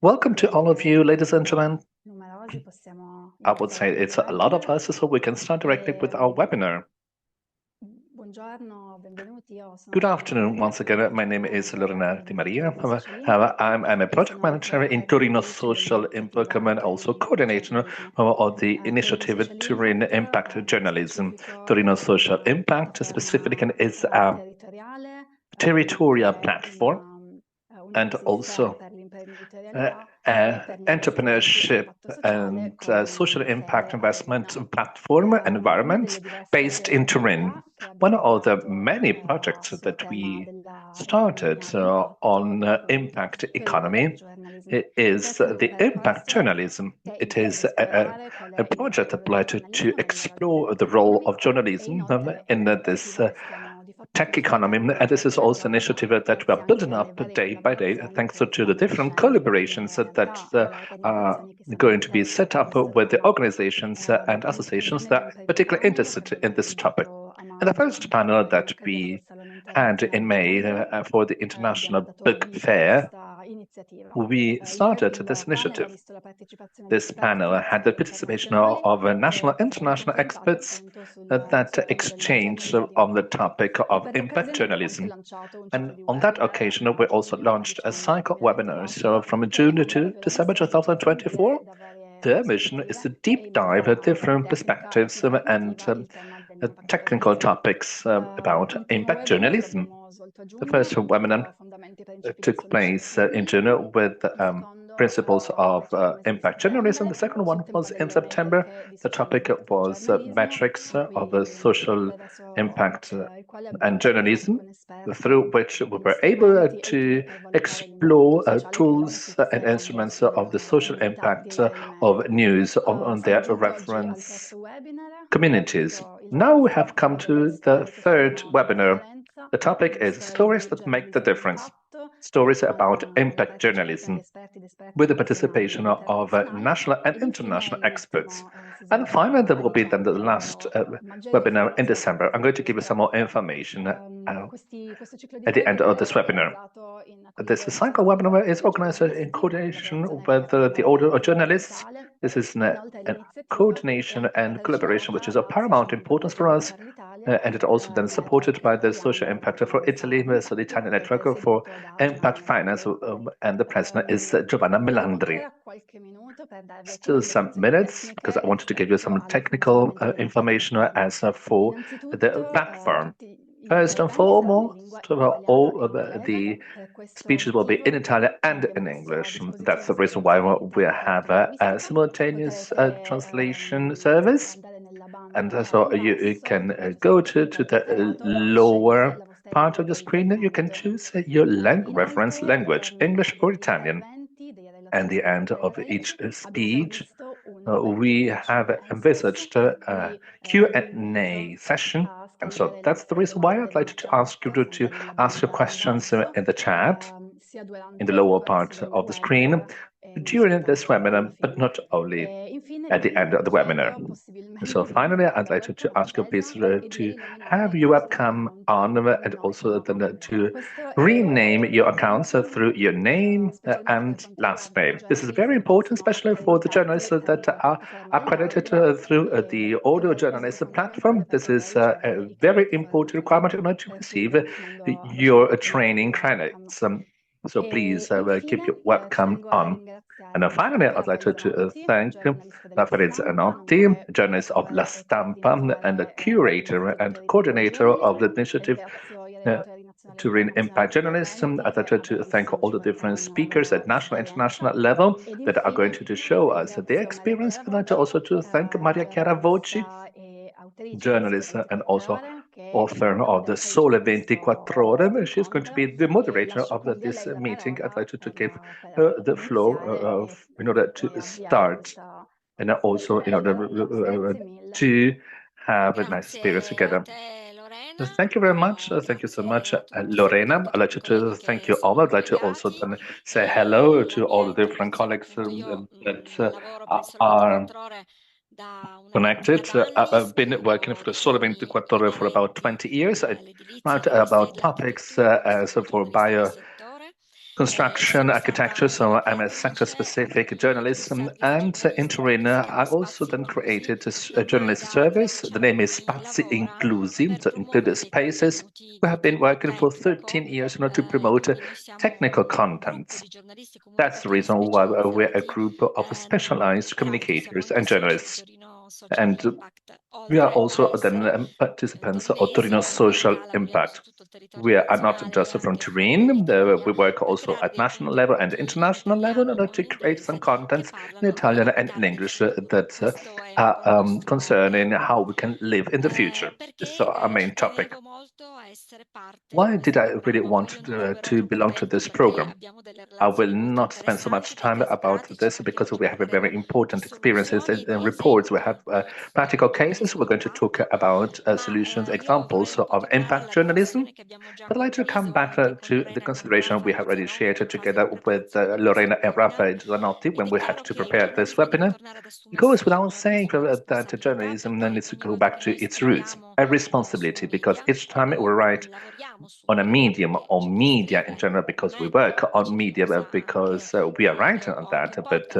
Welcome to all of you, ladies and gentlemen. I would say it's a lot of us, so we can start directly with our webinar. Good afternoon once again. My name is Lorena Di Maria. I'm a project manager in Torino Social Impact and also coordinator of the initiative Turin Impact Journalism. Torino Social Impact specifically is a territorial platform and also entrepreneurship and social impact investment platform environment based in Turin. One of the many projects that we started on impact economy is the impact journalism. It is a project applied to explore the role of journalism in this tech economy. And this is also an initiative that we are building up day by day, thanks to the different collaborations that are going to be set up with the organizations and associations that are particularly interested in this topic. And the first panel that we had in May for the International Book Fair, we started this initiative. This panel had the participation of national and international experts that exchanged on the topic of impact journalism. And on that occasion, we also launched a cycle webinar. So from June to December 2024, their mission is to deep dive at different perspectives and technical topics about impact journalism. The first webinar took place in June with principles of impact journalism. The second one was in September. The topic was metrics of social impact and journalism, through which we were able to explore tools and instruments of the social impact of news on their reference communities. Now we have come to the third webinar. The topic is Stories that Make the Difference. Stories about impact journalism, with the participation of national and international experts. And finally, there will be then the last webinar in December. I'm going to give you some more information at the end of this webinar. This cycle webinar is organized in coordination with the Order of Journalists. This is a coordination and collaboration which is of paramount importance for us, and it also then supported by the Social Impact for Italy, so the Italian Network for Impact Finance, and the president is Giovanna Melandri. Still some minutes, because I wanted to give you some technical information as for the platform. First and foremost, all of the speeches will be in Italian and in English. That's the reason why we have a simultaneous translation service. And so you can go to the lower part of the screen. You can choose your reference language, English or Italian. And the end of each speech, we have envisaged a Q&A session. And so that's the reason why I'd like to ask you to ask your questions in the chat, in the lower part of the screen, during this webinar, but not only at the end of the webinar. So finally, I'd like to ask you please to have your webcam on and also then to rename your accounts through your name and last name. This is very important, especially for the journalists that are accredited through the Audio Journalism platform. This is a very important requirement in order to receive your training credits. So please keep your webcam on. And finally, I'd like to thank Raffaele Zanotti, journalist of La Stampa and the curator and coordinator of the initiative Turin Impact Journalism. I'd like to thank all the different speakers at national and international level that are going to show us their experience. I'd like to also to thank Maria Chiara Voci, journalist and also author of the Sole 24 Ore. She's going to be the moderator of this meeting. I'd like to give her the floor in order to start, and also in order to have a nice experience together. Thank you very much. Thank you so much, Lorena. I'd like to thank you all. I'd like to also then say hello to all the different colleagues that are connected. I've been working for the Sole 24 Ore for about 20 years. I write about topics as for bio construction, architecture, so I'm a sector-specific journalist, and in Turin, I also then created a journalist service. The name is Spazi Inclusi, so included spaces. We have been working for 13 years in order to promote technical contents. That's the reason why we're a group of specialized communicators and journalists. And we are also then participants of Torino Social Impact. We are not just from Turin, we work also at national level and international level in order to create some contents in Italian and in English that are concerning how we can live in the future. This is our main topic. Why did I really want to belong to this program? I will not spend so much time about this because we have a very important experiences and reports. We have practical cases. We're going to talk about solutions, examples of impact journalism. But I'd like to come back to the consideration we have already shared together with Lorena and Rafael Zanotti when we had to prepare this webinar. It goes without saying that journalism needs to go back to its roots, a responsibility, because each time we write on a medium or media in general, because we work on media, because we are writing on that, but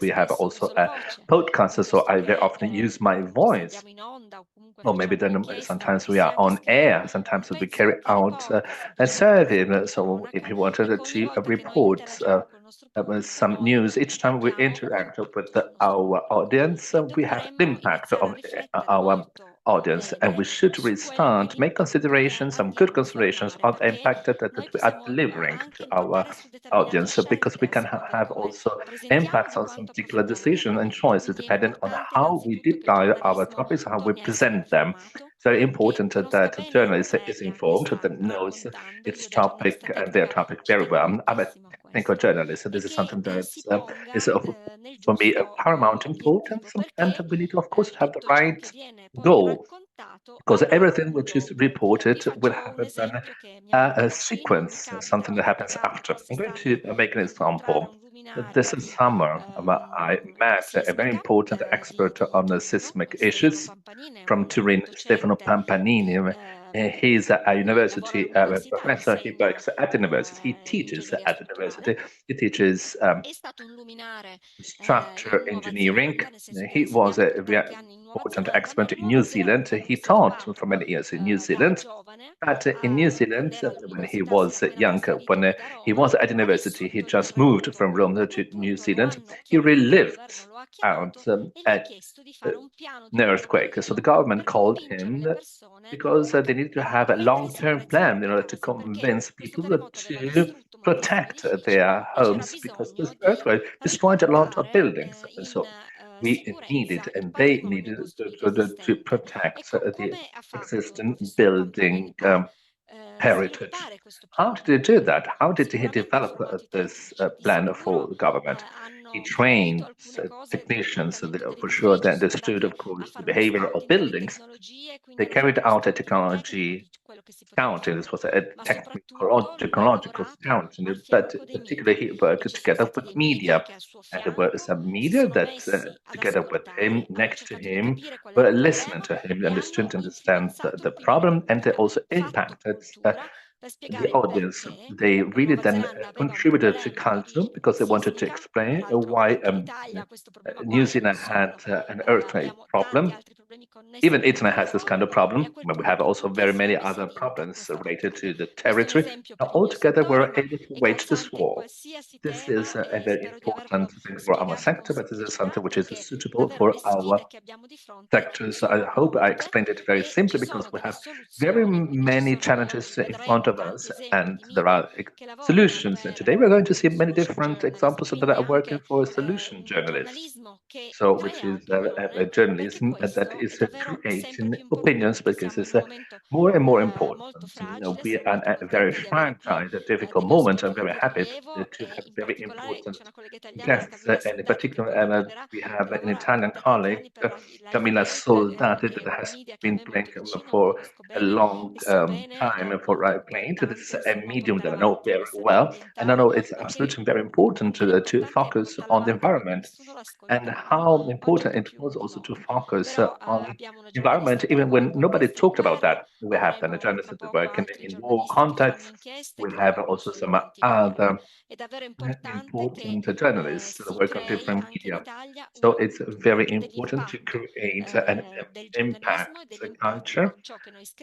we have also a podcast, so I very often use my voice. Or maybe then sometimes we are on air, sometimes we carry out a survey. So if you wanted to report some news, each time we interact with our audience, we have an impact on our audience, and we should restart, make considerations, some good considerations on the impact that we are delivering to our audience, because we can have also impacts on some particular decisions and choices depending on how we deploy our topics, how we present them. It's very important that a journalist is informed, that knows its topic and their topic very well. I'm a technical journalist, so this is something that is for me of paramount importance, and we need, of course, to have the right goal, because everything which is reported will have a sequence, something that happens after. I'm going to make an example. This summer, I met a very important expert on the seismic issues from Turin, Stefano Pampanini. He's a university professor. He works at the university. He teaches at the university. He teaches structure engineering. He was a very important expert in New Zealand. He taught for many years in New Zealand. But in New Zealand, when he was younger, when he was at university, he just moved from Rome to New Zealand. He relived out an earthquake. So the government called him because they needed to have a long-term plan in order to convince people to protect their homes, because this earthquake destroyed a lot of buildings. So we needed and they needed to protect the existing building heritage. How did he do that? How did he develop this plan for the government? He trained technicians for sure they understood, of course, the behavior of buildings. They carried out a technology counting. This was a technological counting, but particularly he worked together with media. And there were some media that, together with him, next to him, were listening to him, understood, understand the problem, and they also impacted the audience. They really then contributed to culture because they wanted to explain why New Zealand had an earthquake problem. Even Italy has this kind of problem, but we have also very many other problems related to the territory. Now, altogether, we're able to wage this war. This is a very important thing for our sector, but this is something which is suitable for our sector. So I hope I explained it very simply, because we have very many challenges in front of us, and there are solutions. And today we're going to see many different examples that are working for solution journalists. So, which is a journalism that is creating opinions, because it's more and more important. We are at a very fragile, a difficult moment. I'm very happy to have very important guests, and in particular, we have an Italian colleague, Camilla Soldati, that has been playing for a long time for playing. This is a medium that I know very well, and I know it's absolutely very important to focus on the environment, and how important it was also to focus on environment, even when nobody talked about that. We have done a journalists that work in war context. We have also some other important journalists that work on different media. So it's very important to create an impact culture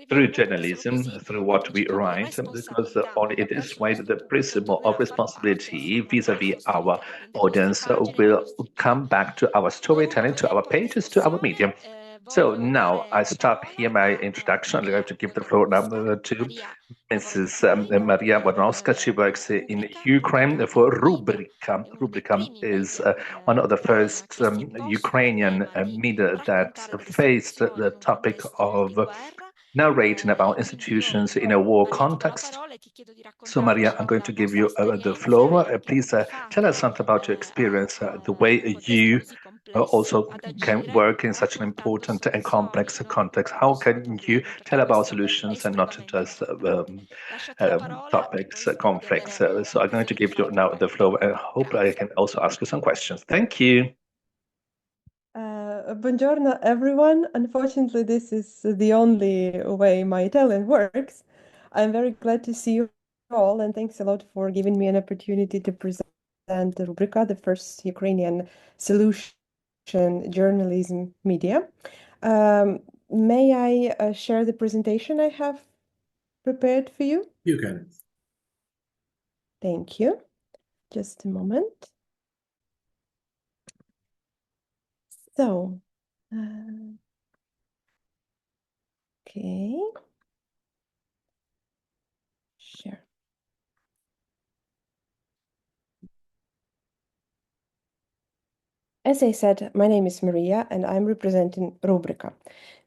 through journalism, through what we write, because only in this way the prism of responsibility vis-à-vis our audience will come back to our storytelling, to our pages, to our medium. So now I stop here my introduction. I'm going to give the floor now to Mrs. Maria Boronowska. She works in Ukraine for Rubrika. Rubrika is one of the first Ukrainian media that faced the topic of narrating about institutions in a war context. So, Maria, I'm going to give you the floor. Please tell us something about your experience, the way you also can work in such an important and complex context. How can you tell about solutions and not just topics, conflicts? So I'm going to give you now the floor and hope I can also ask you some questions. Thank you. Buongiorno, everyone. Unfortunately, this is the only way my Italian works. I'm very glad to see you all, and thanks a lot for giving me an opportunity to present the Rubrika, the first Ukrainian solution journalism media. May I share the presentation I have prepared for you? You can. Thank you. Just a moment. So, okay. Share. As I said, my name is Maria and I'm representing Rubrika.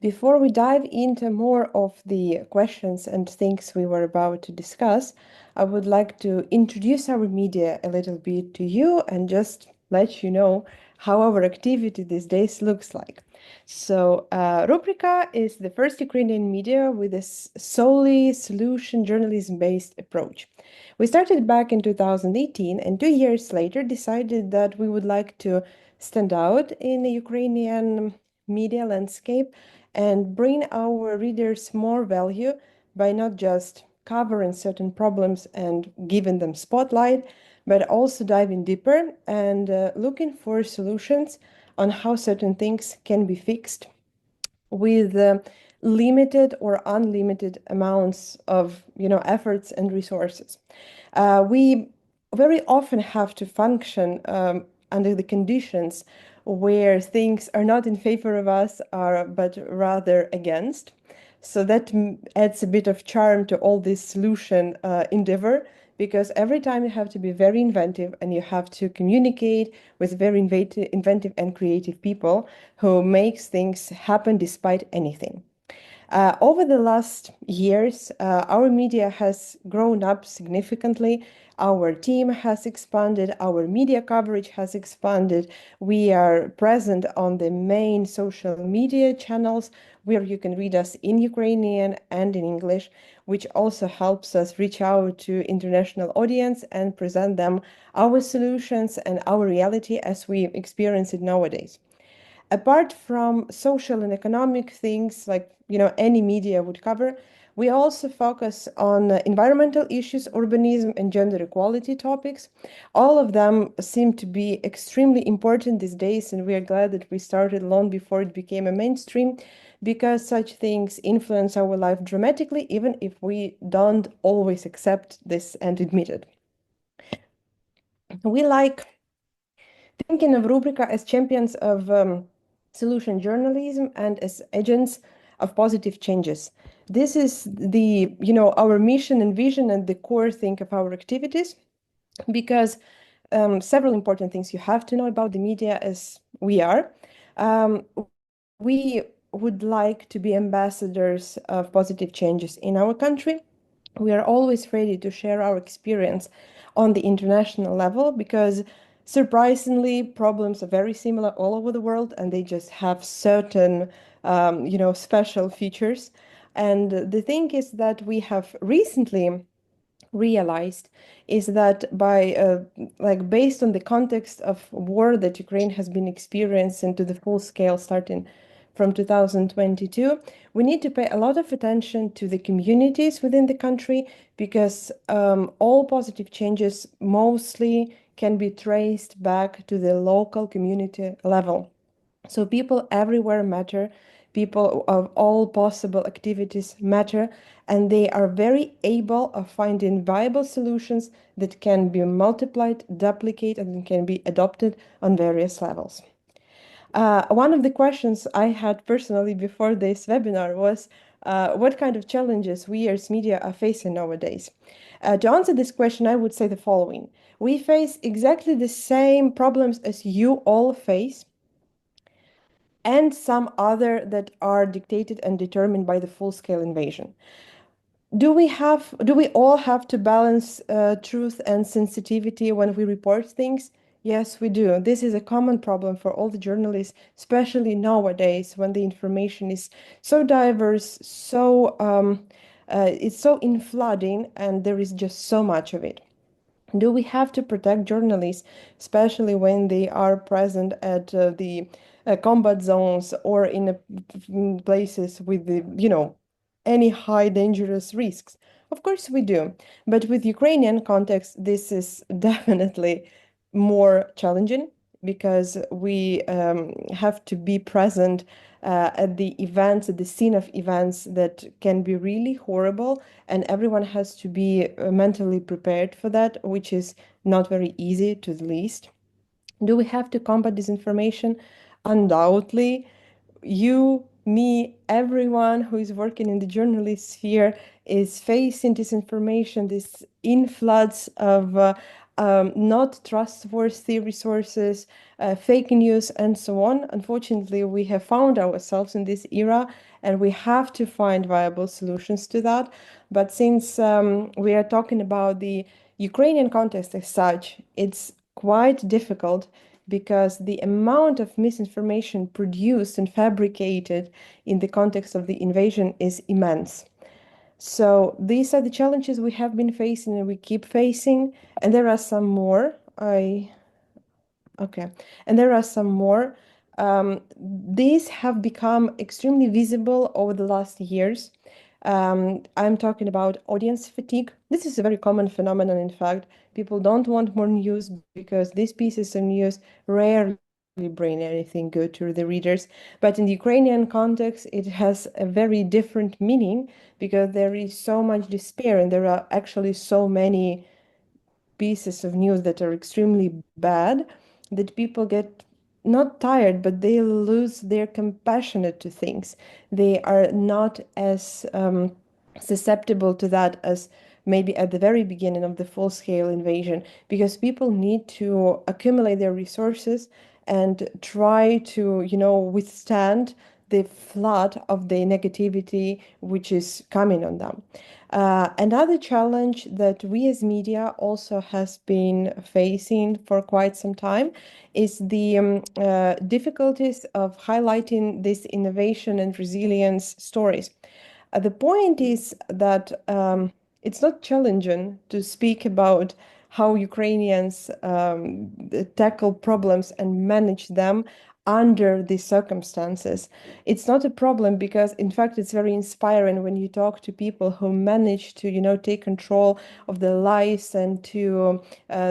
Before we dive into more of the questions and things we were about to discuss, I would like to introduce our media a little bit to you and just let you know how our activity these days looks like. So, Rubrika is the first Ukrainian media with a solely solution journalism-based approach. We started back in 2018 and 2 years later decided that we would like to stand out in the Ukrainian media landscape and bring our readers more value by not just covering certain problems and giving them spotlight, but also diving deeper and looking for solutions on how certain things can be fixed with limited or unlimited amounts of efforts and resources. We very often have to function under the conditions where things are not in favor of us, but rather against. So that adds a bit of charm to all this solution endeavor, because every time you have to be very inventive and you have to communicate with very inventive and creative people who makes things happen despite anything. Over the last years, our media has grown up significantly. Our team has expanded, our media coverage has expanded. We are present on the main social media channels where you can read us in Ukrainian and in English, which also helps us reach out to international audience and present them our solutions and our reality as we experience it nowadays. Apart from social and economic things like any media would cover, we also focus on environmental issues, urbanism, and gender equality topics. All of them seem to be extremely important these days, and we are glad that we started long before it became a mainstream, because such things influence our life dramatically, even if we don't always accept this and admit it. We like thinking of Rubrika as champions of solution journalism and as agents of positive changes. This is our mission and vision and the core thing of our activities, because several important things you have to know about the media as we are. We would like to be ambassadors of positive changes in our country. We are always ready to share our experience on the international level, because surprisingly, problems are very similar all over the world, and they just have certain, special features. And the thing is that we have recently realized is that by based on the context of war that Ukraine has been experiencing to the full scale starting from 2022, we need to pay a lot of attention to the communities within the country because all positive changes mostly can be traced back to the local community level. So people everywhere matter, people of all possible activities matter, and they are very able of finding viable solutions that can be multiplied, duplicated, and can be adopted on various levels. One of the questions I had personally before this webinar was what kind of challenges we as media are facing nowadays. To answer this question, I would say the following. We face exactly the same problems as you all face, and some other that are dictated and determined by the full-scale invasion. Do we all have to balance truth and sensitivity when we report things? Yes, we do. This is a common problem for all the journalists, especially nowadays when the information is so diverse, it's so in flooding, and there is just so much of it. Do we have to protect journalists, especially when they are present at the combat zones or in places with any high dangerous risks? Of course we do, but with Ukrainian context, this is definitely more challenging because we have to be present at the events, at the scene of events that can be really horrible, and everyone has to be mentally prepared for that, which is not very easy to the least. Do we have to combat disinformation? Undoubtedly. You, me, everyone who is working in the journalist sphere is facing disinformation, this influx of not trustworthy resources, fake news, and so on. Unfortunately, we have found ourselves in this era, and we have to find viable solutions to that. But since we are talking about the Ukrainian context as such, it's quite difficult because the amount of misinformation produced and fabricated in the context of the invasion is immense. So these are the challenges we have been facing and we keep facing, and there are some more. Okay, and there are some more. These have become extremely visible over the last years. I'm talking about audience fatigue. This is a very common phenomenon, in fact. People don't want more news because these pieces of news rarely bring anything good to the readers. But in the Ukrainian context, it has a very different meaning because there is so much despair and there are actually so many pieces of news that are extremely bad that people get not tired, but they lose their compassion to things. They are not as susceptible to that as maybe at the very beginning of the full-scale invasion, because people need to accumulate their resources and try to, withstand the flood of the negativity which is coming on them. Another challenge that we as media also has been facing for quite some time is the difficulties of highlighting this innovation and resilience stories. The point is that it's not challenging to speak about how Ukrainians tackle problems and manage them under these circumstances. It's not a problem because, in fact, it's very inspiring when you talk to people who manage to, take control of their lives and to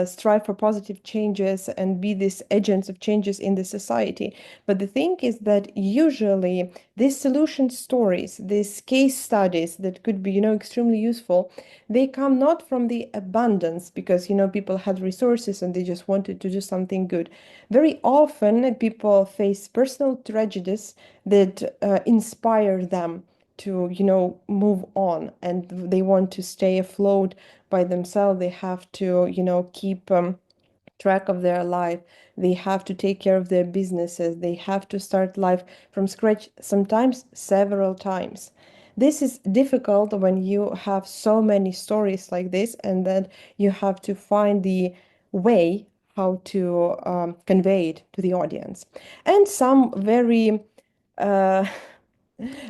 strive for positive changes and be these agents of changes in the society. But the thing is that usually these solution stories, these case studies that could be, extremely useful, they come not from the abundance because, people had resources and they just wanted to do something good. Very often people face personal tragedies that inspire them to, move on, and they want to stay afloat by themselves. They have to, keep track of their life. They have to take care of their businesses. They have to start life from scratch, sometimes several times. This is difficult when you have so many stories like this, and then you have to find the way how to convey it to the audience. And some very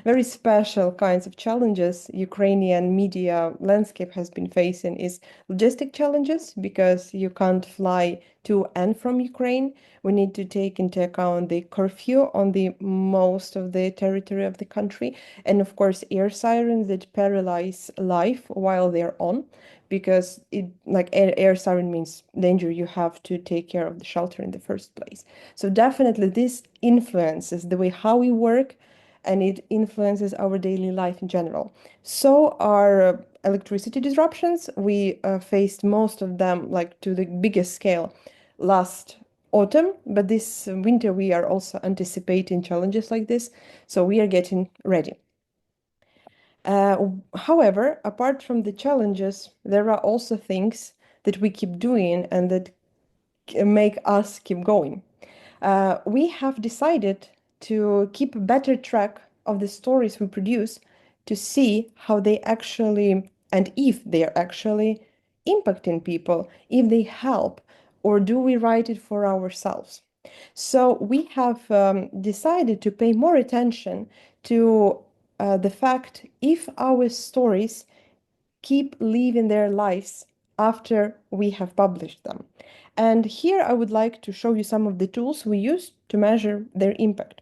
very special kinds of challenges Ukrainian media landscape has been facing is logistic challenges because you can't fly to and from Ukraine. We need to take into account the curfew on the most of the territory of the country, and of course air sirens that paralyze life while they're on, because it like air siren means danger, you have to take care of the shelter in the first place. So definitely this influences the way how we work, and it influences our daily life in general. So our electricity disruptions, we faced most of them like to the biggest scale last autumn, but this winter we are also anticipating challenges like this, so we are getting ready. However, apart from the challenges, there are also things that we keep doing and that make us keep going. We have decided to keep a better track of the stories we produce to see how they actually, and if they are actually impacting people, if they help, or do we write it for ourselves? So we have decided to pay more attention to the fact if our stories keep living their lives after we have published them. And here I would like to show you some of the tools we use to measure their impact.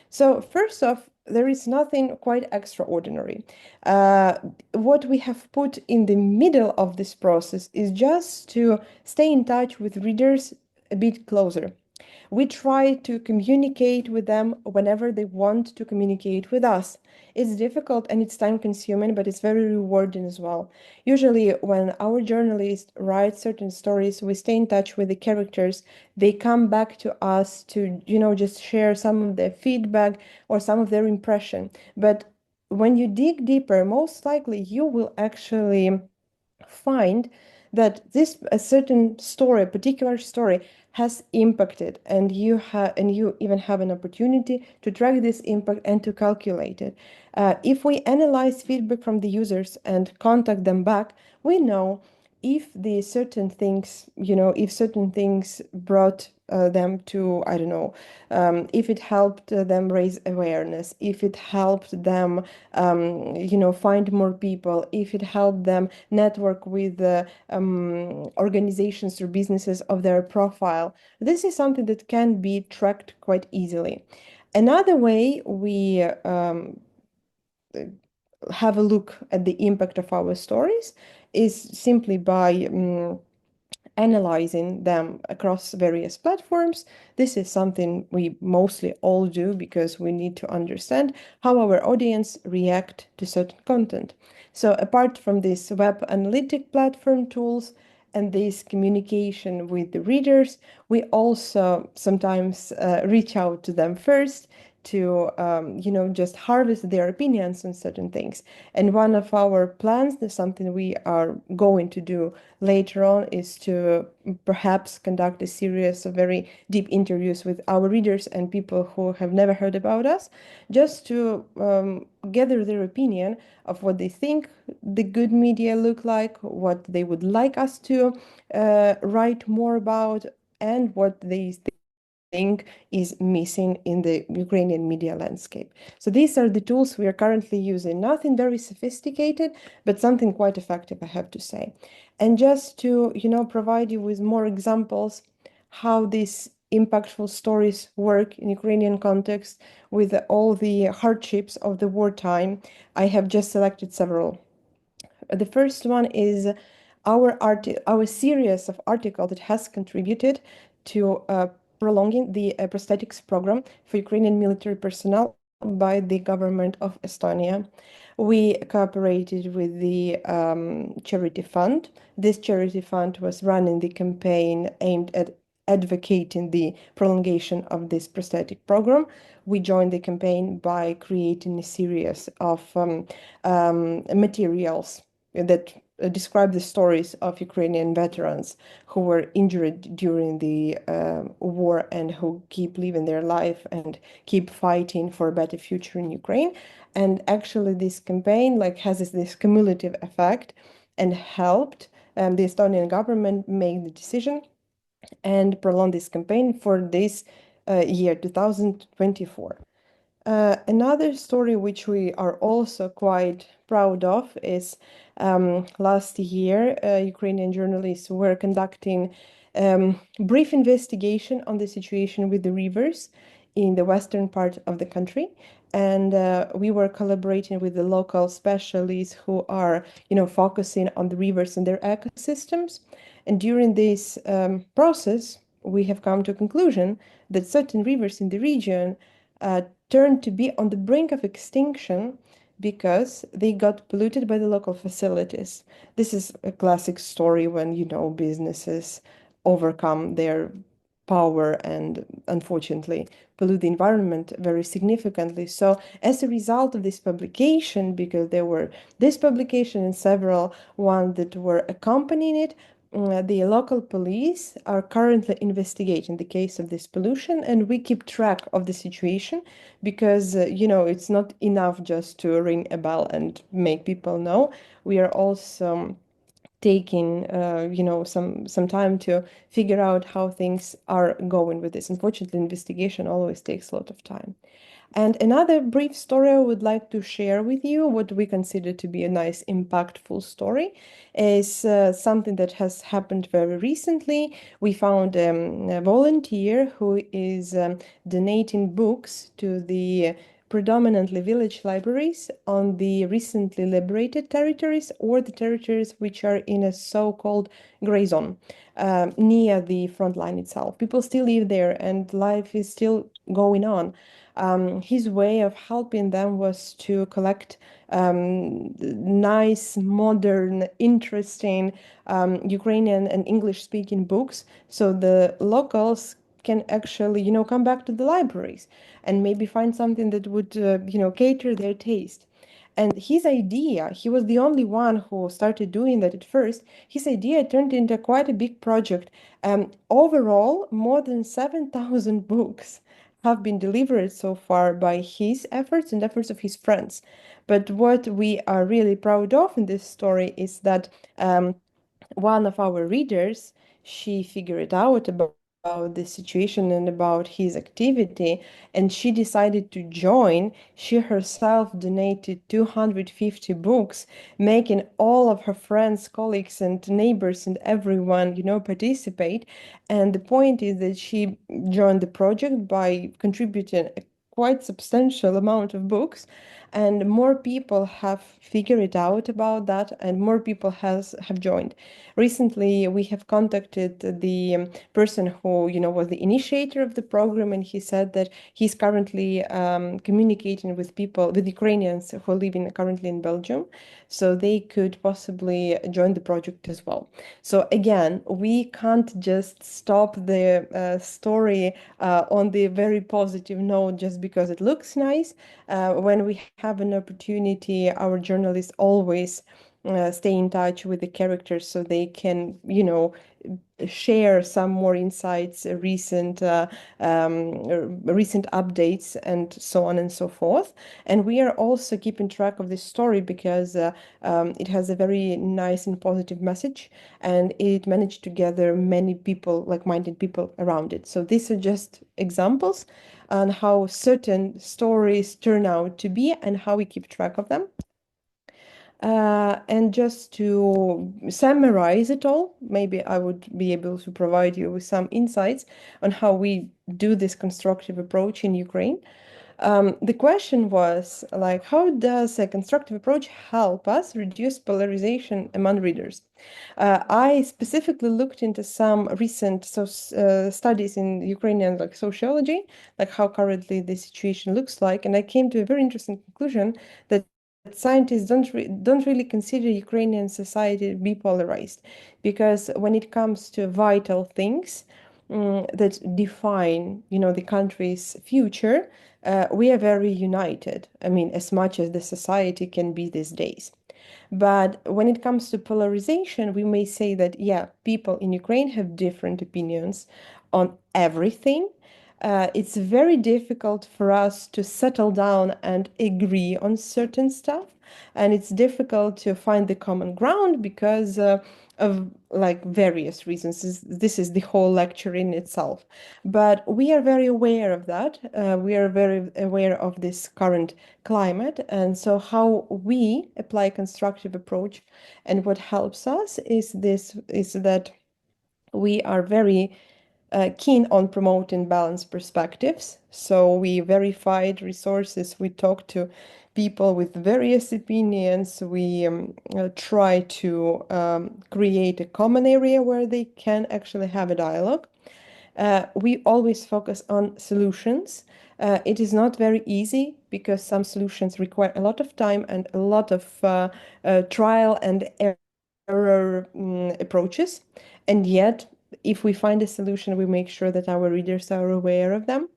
So first off, there is nothing quite extraordinary. What we have put in the middle of this process is just to stay in touch with readers a bit closer. We try to communicate with them whenever they want to communicate with us. It's difficult and it's time consuming, but it's very rewarding as well. Usually, when our journalists write certain stories, we stay in touch with the characters. They come back to us to, just share some of their feedback or some of their impression. But when you dig deeper, most likely you will actually find that this a certain story, a particular story, has impacted, and you even have an opportunity to track this impact and to calculate it. If we analyze feedback from the users and contact them back, we know if the certain things, if certain things brought them to, I don't know, if it helped them raise awareness, if it helped them, find more people, if it helped them network with organizations or businesses of their profile. This is something that can be tracked quite easily. Another way we have a look at the impact of our stories is simply by analyzing them across various platforms. This is something we mostly all do because we need to understand how our audience react to certain content. So apart from these web analytic platform tools and this communication with the readers, we also sometimes reach out to them first to just harvest their opinions on certain things. And one of our plans, there's something we are going to do later on, is to perhaps conduct a series of very deep interviews with our readers and people who have never heard about us, just to gather their opinion of what they think the good media look like, what they would like us to write more about, and what they think is missing in the Ukrainian media landscape. So these are the tools we are currently using. Nothing very sophisticated, but something quite effective, I have to say. And just to, provide you with more examples how these impactful stories work in Ukrainian context with all the hardships of the wartime, I have just selected several. The first one is our series of articles that has contributed to prolonging the prosthetics program for Ukrainian military personnel by the government of Estonia. We cooperated with the charity fund. This charity fund was running the campaign aimed at advocating the prolongation of this prosthetic program. We joined the campaign by creating a series of materials that describe the stories of Ukrainian veterans who were injured during the war and who keep living their life and keep fighting for a better future in Ukraine. And actually, this campaign has this cumulative effect and helped the Estonian government make the decision and prolong this campaign for this year, 2024. Another story which we are also quite proud of is last year, Ukrainian journalists were conducting brief investigation on the situation with the rivers in the western part of the country. And we were collaborating with the local specialists who are, focusing on the rivers and their ecosystems. And during this process, we have come to a conclusion that certain rivers in the region turned to be on the brink of extinction because they got polluted by the local facilities. This is a classic story when, businesses overcome their power and unfortunately pollute the environment very significantly. So as a result of this publication, because there were this publication and several ones that were accompanying it, the local police are currently investigating the case of this pollution, and we keep track of the situation because, it's not enough just to ring a bell and make people know. We are also taking, some time to figure out how things are going with this. Unfortunately, investigation always takes a lot of time. And another brief story I would like to share with you, what we consider to be a nice, impactful story, is something that has happened very recently. We found a volunteer who is donating books to the predominantly village libraries on the recently liberated territories or the territories which are in a so-called gray zone near the front line itself. People still live there and life is still going on. His way of helping them was to collect nice, modern, interesting Ukrainian and English-speaking books, so the locals can actually, come back to the libraries and maybe find something that would, cater their taste. And his idea, he was the only one who started doing that at first. His idea turned into quite a big project. Overall, more than 7,000 books have been delivered so far by his efforts and efforts of his friends. But what we are really proud of in this story is that one of our readers, she figured out about the situation and about his activity, and she decided to join. She herself donated 250 books, making all of her friends, colleagues, and neighbors and everyone, participate. And the point is that she joined the project by contributing a quite substantial amount of books, and more people have figured it out about that, and more people have joined. Recently, we have contacted the person who, was the initiator of the program, and he said that he's currently communicating with people, with Ukrainians who are living currently in Belgium, so they could possibly join the project as well. So again, we can't just stop the story on the very positive note just because it looks nice. When we have an opportunity, our journalists always stay in touch with the characters so they can, share some more insights, recent updates, and so on and so forth. And we are also keeping track of this story because it has a very nice and positive message, and it managed to gather many people, like-minded people around it. So these are just examples on how certain stories turn out to be and how we keep track of them. And just to summarize it all, maybe I would be able to provide you with some insights on how we do this constructive approach in Ukraine. The question was like, how does a constructive approach help us reduce polarization among readers? I specifically looked into some recent studies in Ukrainian sociology, like how currently the situation looks like, and I came to a very interesting conclusion that scientists don't really consider Ukrainian society be polarized, because when it comes to vital things that define, the country's future, we are very united. I mean, as much as the society can be these days. But when it comes to polarization, we may say that, yeah, people in Ukraine have different opinions on everything. It's very difficult for us to settle down and agree on certain stuff. and it's difficult to find the common ground because of like various reasons. This is the whole lecture in itself. But we are very aware of that. We are very aware of this current climate. And so how we apply constructive approach and what helps us is that we are very keen on promoting balanced perspectives. So we verified resources, we talk to people with various opinions, we try to create a common area where they can actually have a dialogue. We always focus on solutions. It is not very easy because some solutions require a lot of time and a lot of trial and error approaches. And yet, if we find a solution, we make sure that our readers are aware of them.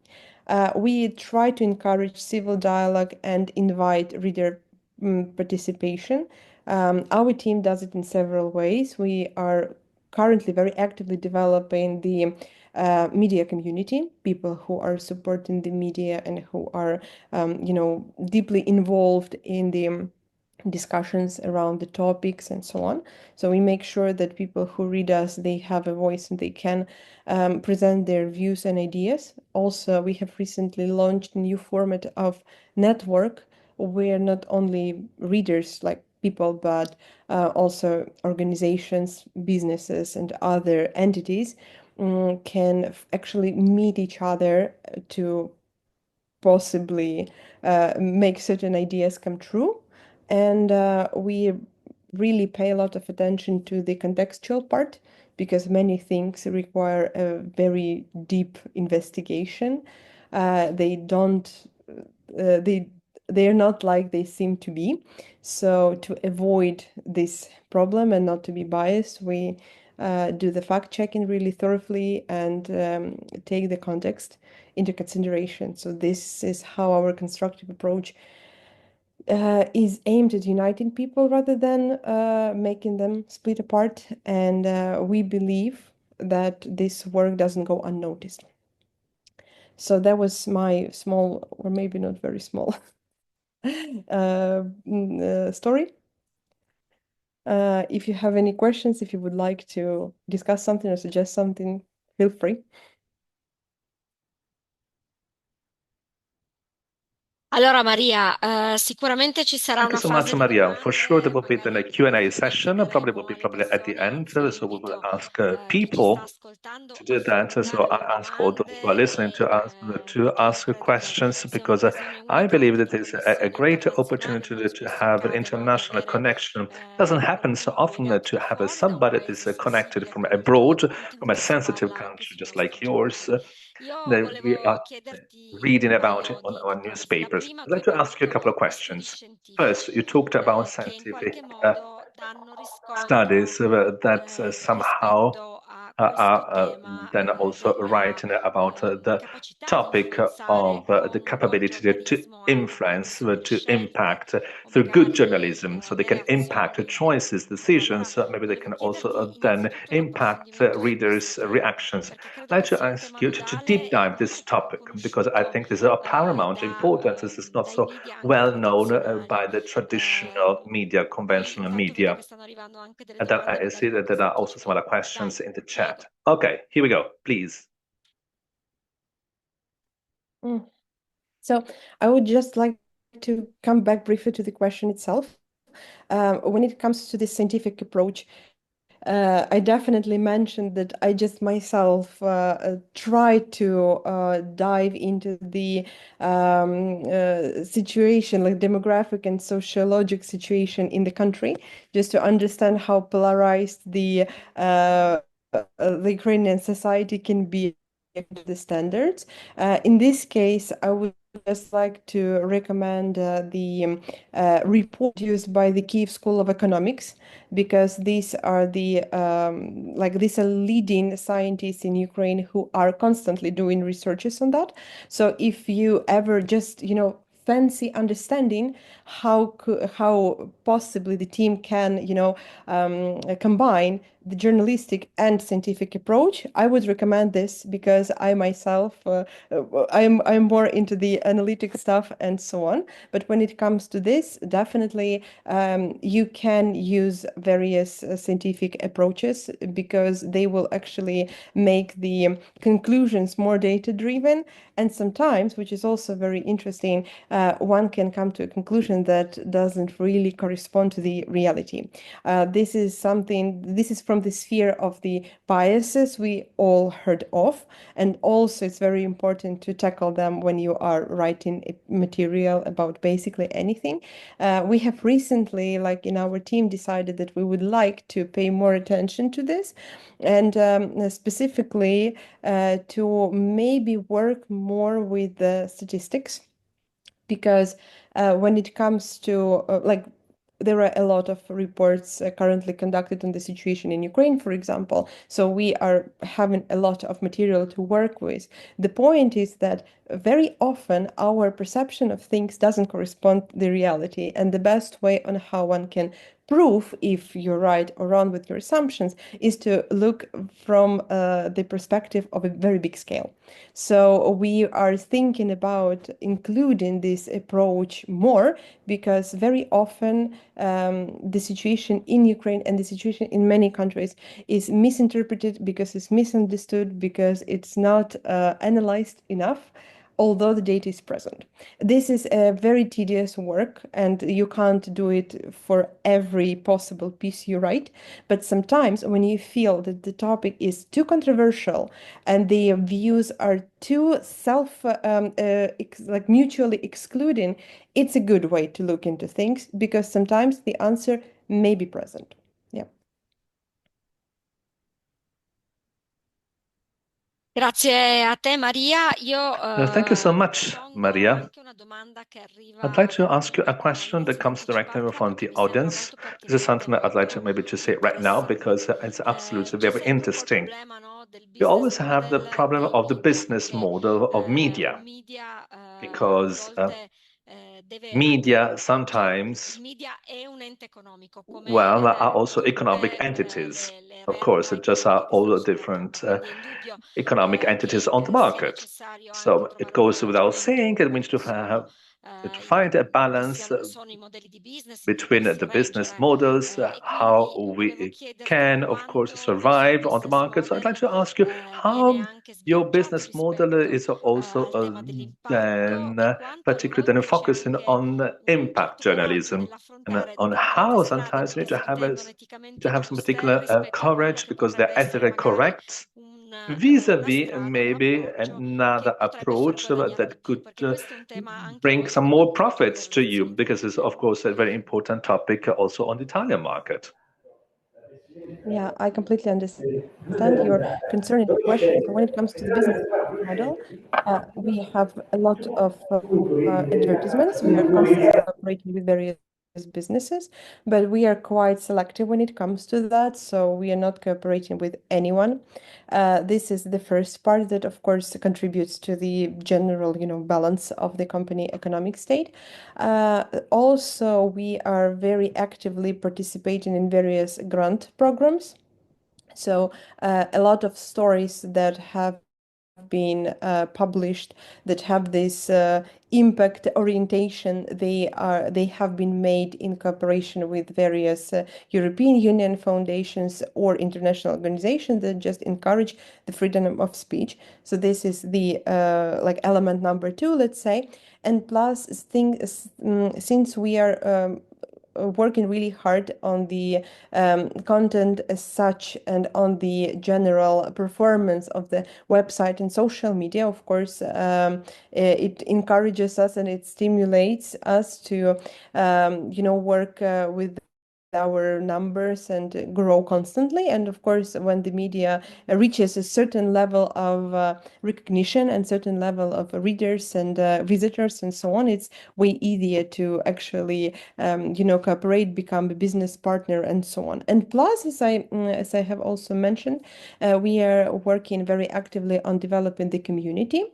We try to encourage civil dialogue and invite reader participation. Our team does it in several ways. We are currently very actively developing the media community, people who are supporting the media and who are, deeply involved in the discussions around the topics and so on. So we make sure that people who read us, they have a voice and they can present their views and ideas. Also, we have recently launched a new format of network where not only readers like people, but also organizations, businesses, and other entities can actually meet each other to possibly make certain ideas come true. And we really pay a lot of attention to the contextual part because many things require a very deep investigation. They don't, they're not like they seem to be. So to avoid this problem and not to be biased, we do the fact checking really thoroughly and take the context into consideration. So this is how our constructive approach is aimed at uniting people rather than making them split apart. And we believe that this work doesn't go unnoticed. So that was my small, or maybe not very small, story. If you have any questions, if you would like to discuss something or suggest something, feel free. Allora Maria, sicuramente ci sarà Thank you una so much, fase di Maria. For sure, there domande will be then a Q&A session. Probably will be probably at the end. So we will ask chi ci sta people ascoltando to a do that. So formulare le I ask all those who are domande listening to us to perché ask credo che questions sia because un'occasione I unica believe anche that per it's una a missione great internazionale, opportunity non to have an specificata, di international avere connection. It doesn't happen so often colleghi to have fuori da un somebody that paese is connected sensibile from come il tuo, abroad, appunto in from a cui si sensitive parla anche country sullo just like yours, straniero. Io that we volevo are chiederti un reading about it paio on di our cose. La newspapers. prima, I'd tu like hai to ask you a couple parlato of di studi questions. First, you scientifici talked about che in scientific qualche modo danno riscontro studies that somehow rispetto a questo are tema then also della writing about the capacità di topic influenzare of the con qualche capability to organismo anche le influence, to scelte impact o through good magari journalism, so they le can impact reazioni. choices, Allora, decisions. Maybe they volevo can also chiederti then innanzitutto impact l'approfondimento su questo readers' tema, reactions. perché credo I'd like che to sia un ask tema you to nodale deep e dive molto this poco topic because I conosciuto think this is of paramount importance. This is not dai so media anche well known tradizionali. by the traditional Ehm, media, Poi conventional intanto vedo media. che stanno arrivando anche delle And then domande, I magari see that qualche there are also some partecipe. other questions Dai, in the chat. prego. Okay, here we go, please. So I would just like to come back briefly to the question itself. When it comes to the scientific approach, I definitely mentioned that I just myself try to dive into the situation, like demographic and sociologic situation in the country, just to understand how polarized the Ukrainian society can be the standards. In this case, I would just like to recommend the report used by the Kiev School of Economics because these are these are leading scientists in Ukraine who are constantly doing researches on that. So if you ever just fancy understanding how possibly the team can combine the journalistic and scientific approach, I would recommend this because I myself, I'm more into the analytic stuff and so on. But when it comes to this, definitely you can use various scientific approaches because they will actually make the conclusions more data-driven. And sometimes, which is also very interesting, one can come to a conclusion that doesn't really correspond to the reality. This is from the sphere of the biases we all heard of. And also it's very important to tackle them when you are writing material about basically anything. We have recently, like in our team, decided that we would like to pay more attention to this and specifically to maybe work more with the statistics because when it comes to there are a lot of reports currently conducted on the situation in Ukraine, for example. So we are having a lot of material to work with. The point is that very often our perception of things doesn't correspond to the reality. And the best way on how one can prove if you're right or wrong with your assumptions is to look from the perspective of a very big scale. So we are thinking about including this approach more because very often the situation in Ukraine and the situation in many countries is misinterpreted because it's misunderstood because it's not analyzed enough, although the data is present. This is a very tedious work and you can't do it for every possible piece you write. But sometimes when you feel that the topic is too controversial and the views are too mutually excluding, it's a good way to look into things because sometimes the answer may be present. Yeah. Grazie a te, Maria. Thank you so much, Ti pongo Maria. anche una domanda che I'd like arriva to ask you a question that dall'inizio comes directly partecipante, from però che the mi sembra audience. molto This is pertinente something e that I'd like to molto maybe to say right now interessante. because it's absolutely C'è very sempre un po' il interesting. problema, no, del We business always have the model problem dei of the media, business perché model of un media media a because volte deve anche, media cioè il sometimes, media è un ente economico, come well, are also economic tutte entities. le Of course, realtà it just are economiche all stanno the sul mercato, different quindi è indubbio economic entities che on the sia market. necessario anche So it trovare un goes without bilanciamento saying con that we quelli need to che sono find a balance sono i modelli di business, di between potersi the business reggere. models, E how quindi volevo we chiederti can, of course, quanto il suo survive on the business market. So I'd like model to ask you viene how anche your sbilanciato business model rispetto is also al tema dell'impatto then e quanto alle particularly then volte c'è focusing anche on un impact certo coraggio journalism and nell'affrontare on determinate how strade sometimes you need che si ritengono to eticamente have some giuste particular rispetto a quella courage che because they're potrebbe essere ethically magari correct una vis-a-vis strada, un maybe approccio che another potrebbe far approach guadagnare a that più, could perché questo è un tema anche bring molto some more dibattuto nelle profits to you relazioni because it's pubbliche. of course a very important topic also on the Italian market. Yeah, I completely understand your concern and question. So when it comes to the business model, we have a lot of advertisements. We are constantly cooperating with various businesses, but we are quite selective when it comes to that. So we are not cooperating with anyone. This is the first part that, of course, contributes to the general, balance of the company economic state. Also, we are very actively participating in various grant programs. So a lot of stories that have been published that have this impact orientation, they have been made in cooperation with various European Union foundations or international organizations that just encourage the freedom of speech. So this is the element number two, let's say. And plus, since we are working really hard on the content as such and on the general performance of the website and social media, of course, it encourages us and it stimulates us to, work with our numbers and grow constantly. And of course, when the media reaches a certain level of recognition and certain level of readers and visitors and so on, it's way easier to actually, cooperate, become a business partner, and so on. And plus, as I have also mentioned, we are working very actively on developing the community.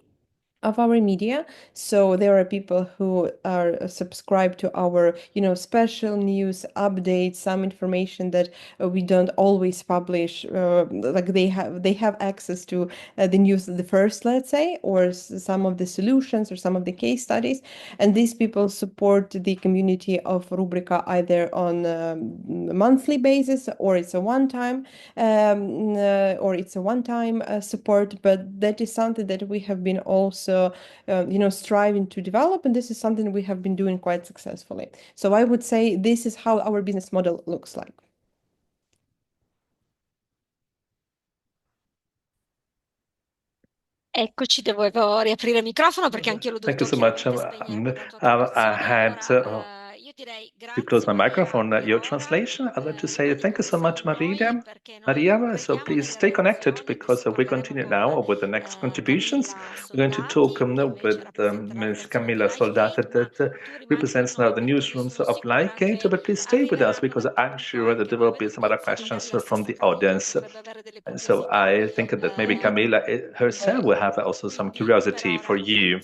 of our media. So there are people who are subscribed to our, special news updates, some information that we don't always publish. Like they have access to the news the first, let's say, or some of the solutions or some of the case studies. And these people support the community of Rubrica either on a monthly basis or it's a one-time support. But that is something that we have been also striving to develop, and this is something we have been doing quite successfully. So I would say this is how our business model looks like. Eccoci, dovevo riaprire il microfono perché anche io l'ho Thank dovuto you so much. chiaramente spegnere per la tua I traduzione. had Allora, io direi to close grazie my Maria microphone. Your ancora. translation. I'd like to say thank you so Resta much, con noi Maria. perché noi Maria, so riprendiamo please le stay connected traduzioni, quindi because we parleremo continue con now with the next contributions. Camilla We're going to talk Soldati, che invece with rappresenterà la Ms. redazione di Camilla LifeGate, Soldata ma that tu rimani con represents now noi the perché io newsrooms sono of sicura LifeGate. che But please stay with us because I'm sure that there will be some other questions from the audience. And so I think that maybe Camilla herself will have also some curiosity for you.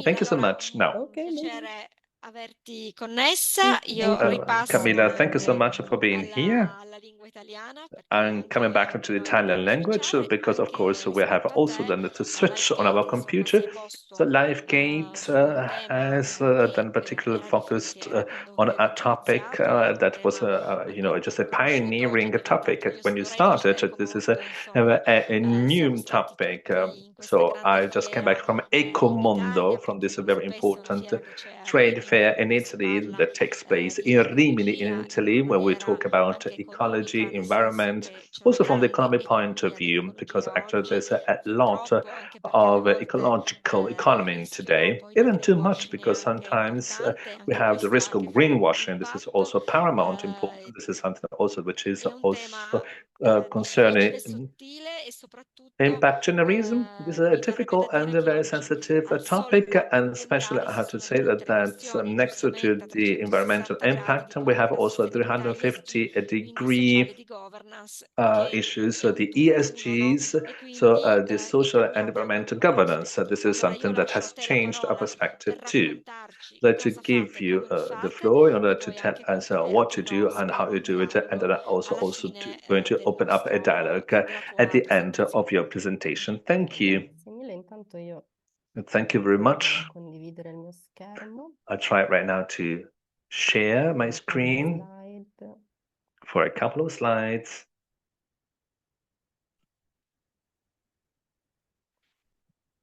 Thank you so much. Now, Okay, piacere averti connessa. Io ripasso Camilla, thank you so much for being here. alla lingua italiana I'm perché coming back anche to the noi Italian dobbiamo language because, of course, switchare we have rispetto a also te. done to switch on our LifeGate, insomma, si computer. è posto So LifeGate su un tema has che done particularly era di focused frontiera quando on voi a avete topic iniziato, è un that was, tema just a poco conosciuto, ci pioneering avete topic fatto, io when you sono started. reduce, This is comunque insomma a siamo new stati topic. tutti in questa So grande I just came back fiera from in Italia, Ecomondo, from appunto this come very spesso è una important fiera che c'è a trade Rimini, fair in dove si Italy parla that takes place in di Rimini in economia in Italy, una where we maniera talk about anche ecology, economica, nel senso environment, che c'è una also from the grande economic point of economia view, because dell'ecologia actually oggi, there's a lot purtroppo anche perché alle of volte ecological economy rischiano today, poi di even avere too un much washing because anche sometimes importante, we anche have the questo ha a risk of che fare con un greenwashing. This is impatto. also paramount Eh, important. This is something also which is è un also tema difficile e concerning sottile e soprattutto impact generation. This is a mi verrebbe da difficult dire and a che very oggi sensitive al topic, solco and especially mondiale I si have to sono say aggiunte le that questioni next to giustamente a the environmental 360 gradi impact, di we quelle have che erano also a definite ESG, 350 quindi sociale degree di governance, che issues, è so un the tutt'uno, no? ESGs, E so quindi the è social and cambiata environmental molto oggi governance. This l'ottica. is Allora io something that lascio a has te la changed our parola per perspective too. raccontarci That to cosa give fate, you come lo the fate floor in e order to poi tell anche us qualche what you do and proposito how you di do it, and then dialogo also alla to fine going to del open up a dialogue della at tua the end of presentazione. your presentation. Thank you. Grazie mille, intanto io Thank you very much. condividere il mio schermo, I'll try right now to share my un po' di screen slide. for a couple of slides.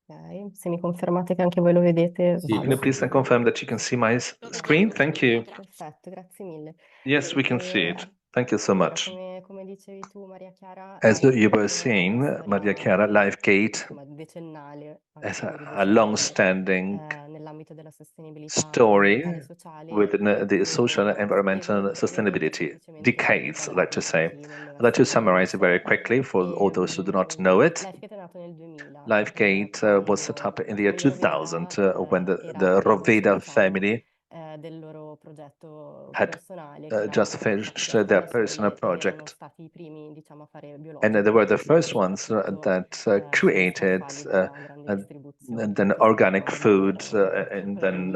Ok, se mi confermate che anche voi lo vedete, Can you please confirm that you can see my Lo screen? vediamo Thank tutto, you. grazie. Perfetto, grazie mille. Yes, we can see it. Thank you so Allora, much. come dicevi tu, Maria Chiara, As you were LifeGate ha saying, una Maria storia Chiara, LifeGate insomma, decennale, has anche a pluridecennale, long-standing nell'ambito della sostenibilità story ambientale e sociale, within the social and e environmental volevo sustainability semplicemente decades, raccontare let's just say. un pochino I'd like to il mio summarize it very quickly storia. for all those who do not know it. LifeGate è nato nel 2000, LifeGate was set up in the year famiglia 2000 Roveda when era the all'inizio, Roveda diciamo, family del loro progetto had personale, che era just fatto finished di their articoli, personal e erano project. stati i primi, diciamo, a fare And biologico, they were the quindi first ones soprattutto that sugli created scaffali della grande distribuzione, then quindi organic supermercati, food and then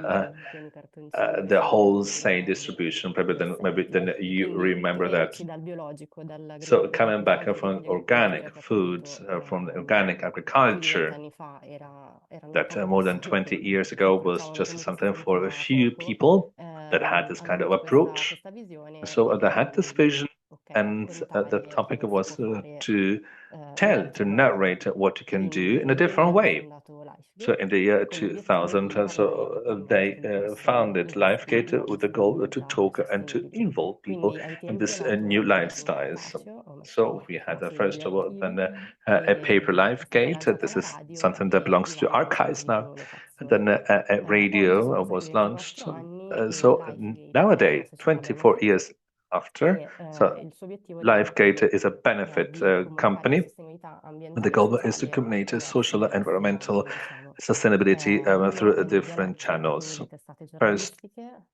pieni cartoncini, the vestiti, wholesale distribution. Maybe then you quindi remember that. diversi dal biologico, So coming back dall'agricoltura from biologica organic che foods, appunto from the organic più di 20 agriculture, anni fa erano that poche more than persone 20 che years ago was facevano just comunque something for a fatica few poco, people that had this hanno kind of avuto approach. questa visione So e they had this vision, ok, and the raccontare topic come si was può fare to in tell, to altri modi. narrate what you can do Quindi in a nel different 2000 hanno way. fondato So LifeGate in the year con l'obiettivo 2000, di parlare they appunto di questo founded LifeGate with the goal to sustainabilità e talk and to sustainability. involve people Quindi ai in tempi è this nato new in lifestyles. cartaceo, ho So messo we had foto first degli of all archivi, then a paper è stata LifeGate. lanciata This la is radio something that e belongs più to avanti archives le now. And then geolocazioni. a Oggi radio sono was passati launched. 24 anni e So LifeGate è una nowadays, società a 24 beneficio years after, e so il suo obiettivo è LifeGate is a benefit di comunicare la company. sostenibilità And the ambientale e goal is to sociale communicate attraverso social and diversi environmental canali, diciamo. sustainability Uno through è il Media different Network, quindi channels. le testate First giornalistiche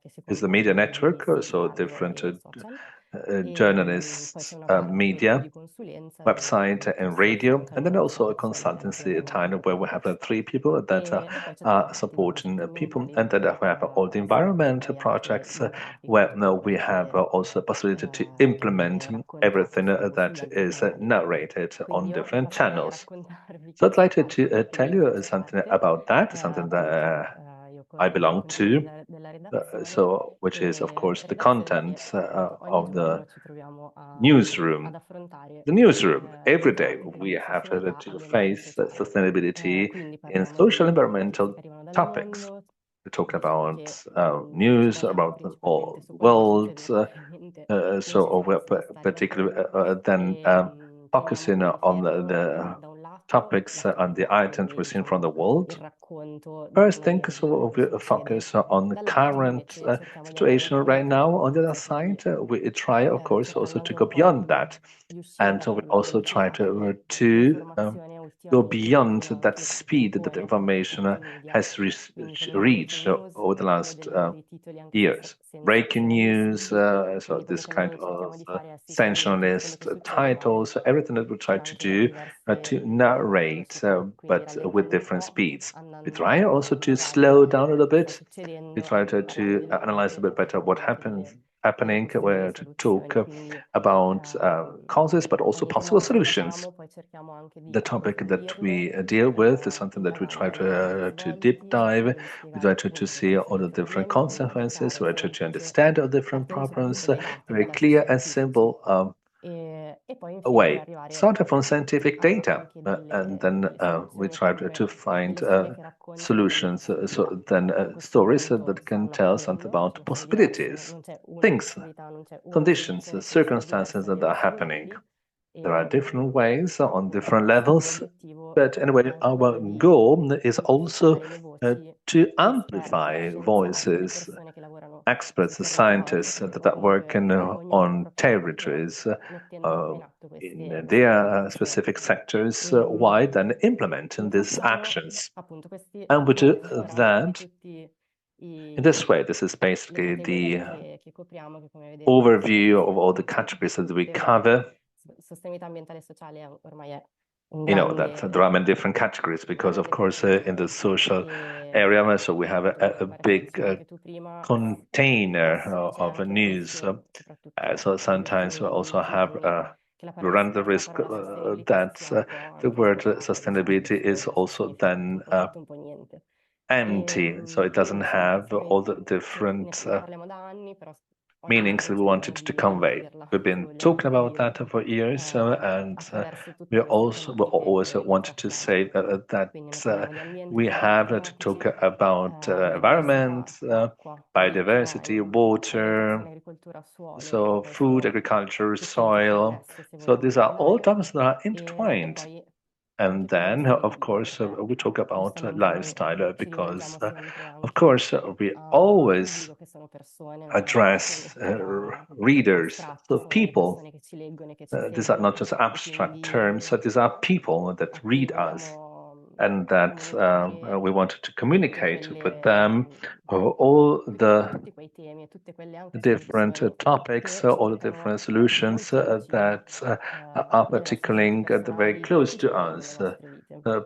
che si is the media compongono di network, giornalisti so radio different e social. journalists, media, website and radio, and then also a consultancy time where we have 3 people that are supporting people, and then we have all the environmental projects where we have also the possibility to implement everything that is narrated on different channels. So I'd like to tell you something about that, something that I belong to, which is, of course, the content of the newsroom. The newsroom, every day we have to face sustainability in social environmental topics. We talk about news about the whole world, so we're particularly then focusing on the topics and the items we're seeing from the world. First thing, so we focus on the current situation right now. On the other side, we try, of course, also to go beyond that. And we also try to go beyond that speed that information has reached over the last years. Breaking news, so this kind of sensationalist titles, everything that we try to do to narrate, but with different speeds. We try also to slow down a little bit. We try to analyze a bit better what happening, where to talk about causes, but also possible solutions. The topic that we deal with is something that we try to deep dive. We try to see all the different consequences. We try to understand all different problems, very clear and simple way. Starting from scientific data, and then we try to find solutions. So then stories that can tell something about possibilities, things, conditions, circumstances that are happening. There are different ways on different levels, but anyway, our goal is also to amplify voices, experts, scientists that are working on territories in their specific sectors wide and implementing these actions. And we do that in this way. This is basically the overview of all the categories that we cover. You know that there are many different categories because, of course, in the social area, so we have a big container of news. So sometimes we also have we run the risk that the word sustainability is also then empty, so it doesn't have all the different meanings that we wanted to convey. We've been talking about that for years, and we also always wanted to say that we have to talk about environment, biodiversity, water, so food, agriculture, soil. So these are all topics that are intertwined. And then, of course, we talk about lifestyle because, of course, we always address readers, so people. These are not just abstract terms, these are people that read us, and that we wanted to communicate with them all the different topics, all the different solutions that are particularly very close to us,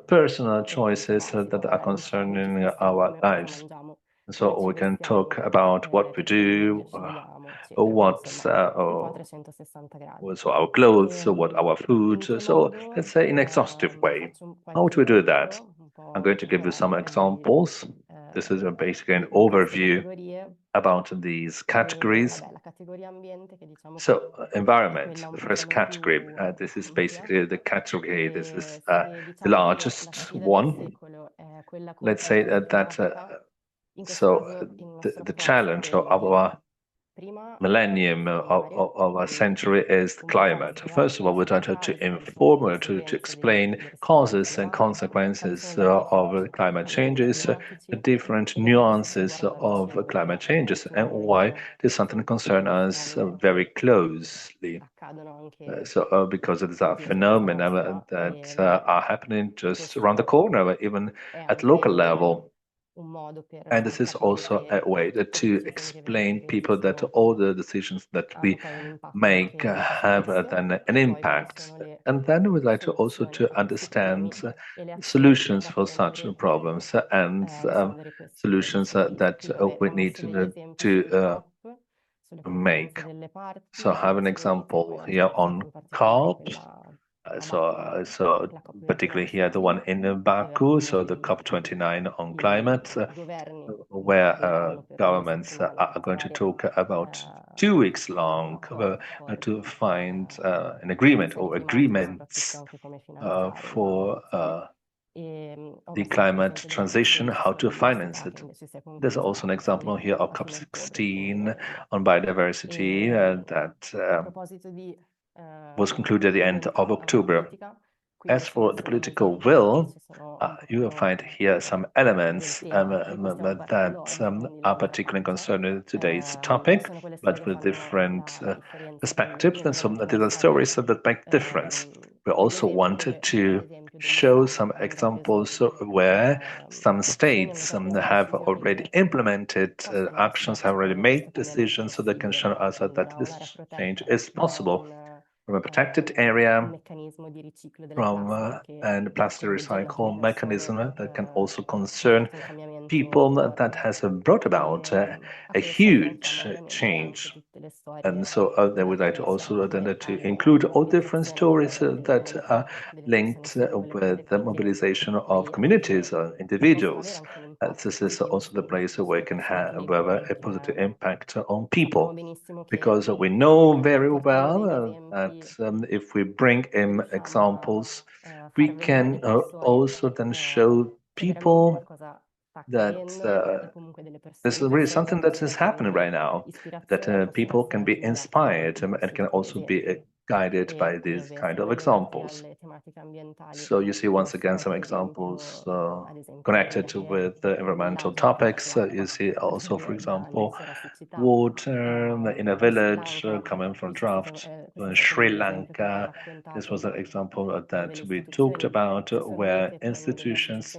personal choices that are concerning our lives. So we can talk about what we do, what's so our clothes, what our food. So let's say in an exhaustive way. How do we do that? I'm going to give you some examples. This is basically an overview about these categories. So environment, the first category, this is basically the category, this is the largest one. Let's say that so the challenge of our millennium of our century is the climate. First of all, we try to inform, to explain causes and consequences of climate changes, the different nuances of climate changes, and why this something concerns us very closely. Because these are phenomena that are happening just around the corner, even at local level. And this is also a way to explain people that all the decisions that we make have then an impact. And then we'd like to also to understand solutions for such problems and solutions that we need to make. So I have an example here on COP. So particularly here, the one in Baku, so the COP29 on climate, where governments are going to talk about 2 weeks long to find an agreement or agreements for the climate transition, how to finance it. There's also an example here of COP16 on biodiversity that was concluded at the end of October. As for the political will, you will find here some elements that are particularly concerned with today's topic, but with different perspectives. And so there are stories that make difference. We also wanted to show some examples where some states have already implemented actions, have already made decisions, so they can show us that this change is possible from a protected area, from and plastic recycle mechanism that can also concern people that has brought about a huge change. And so they would like to also to include all different stories that are linked with the mobilization of communities or individuals. This is also the place where it can have a positive impact on people, because we know very well that if we bring in examples, we can also then show people that this is really something that is happening right now, that people can be inspired and can also be guided by these kind of examples. So you see once again some examples connected with the environmental topics. You see also, for example, water in a village coming from drought in Sri Lanka. This was an example that we talked about where institutions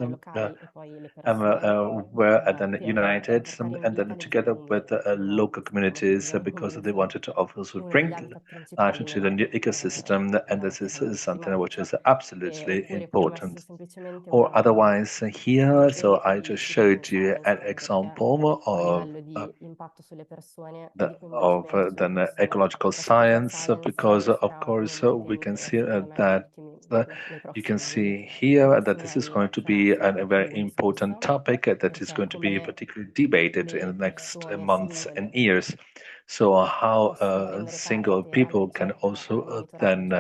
were then united and then together with local communities because they wanted to also bring life into the new ecosystem, and this is something which is absolutely important. Or otherwise here, so I just showed you an example of the ecological science, because of course we can see that you can see here that this is going to be a very important topic that is going to be particularly debated in the next months and years. So how single people can also then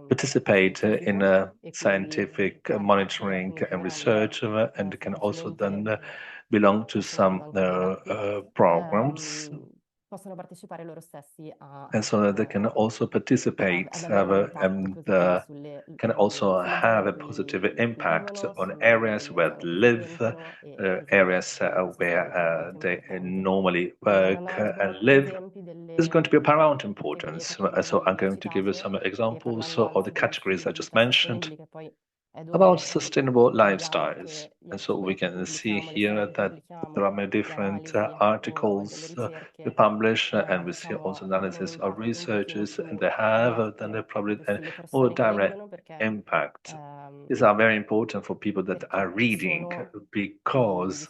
participate in scientific monitoring and research, and can also then belong to some programs, and so that they can also participate and can also have a positive impact on areas where they live, areas where they normally work and live. This is going to be of paramount importance. So I'm going to give you some examples of the categories I just mentioned about sustainable lifestyles. And so we can see here that there are many different articles we publish, and we see also analysis of researchers, and they have then probably a more direct impact. These are very important for people that are reading, because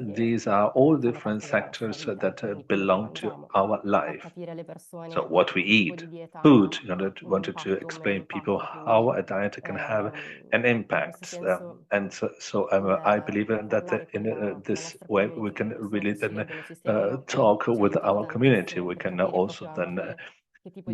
these are all different sectors that belong to our life. So what we eat, food, wanted to explain people how a diet can have an impact. And so I believe that in this way we can really then talk with our community. We can also then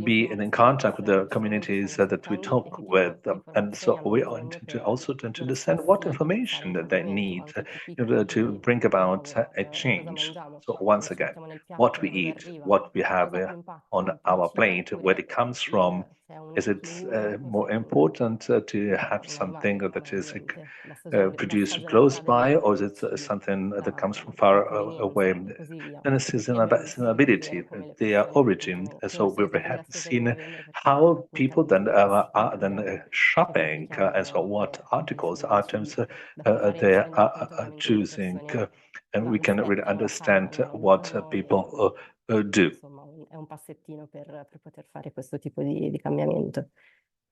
be in contact with the communities that we talk with, and so we want to also to understand what information that they need in order to bring about a change. So once again, what we eat, what we have on our plate, where it comes from, Is it more important to have something that is produced close by, or is it something that comes from far away? And seasonability, their origin. So we have seen how people then are then shopping as well, what articles, items they are choosing, and we can really understand what people do. È un passettino per poter fare questo tipo di cambiamento.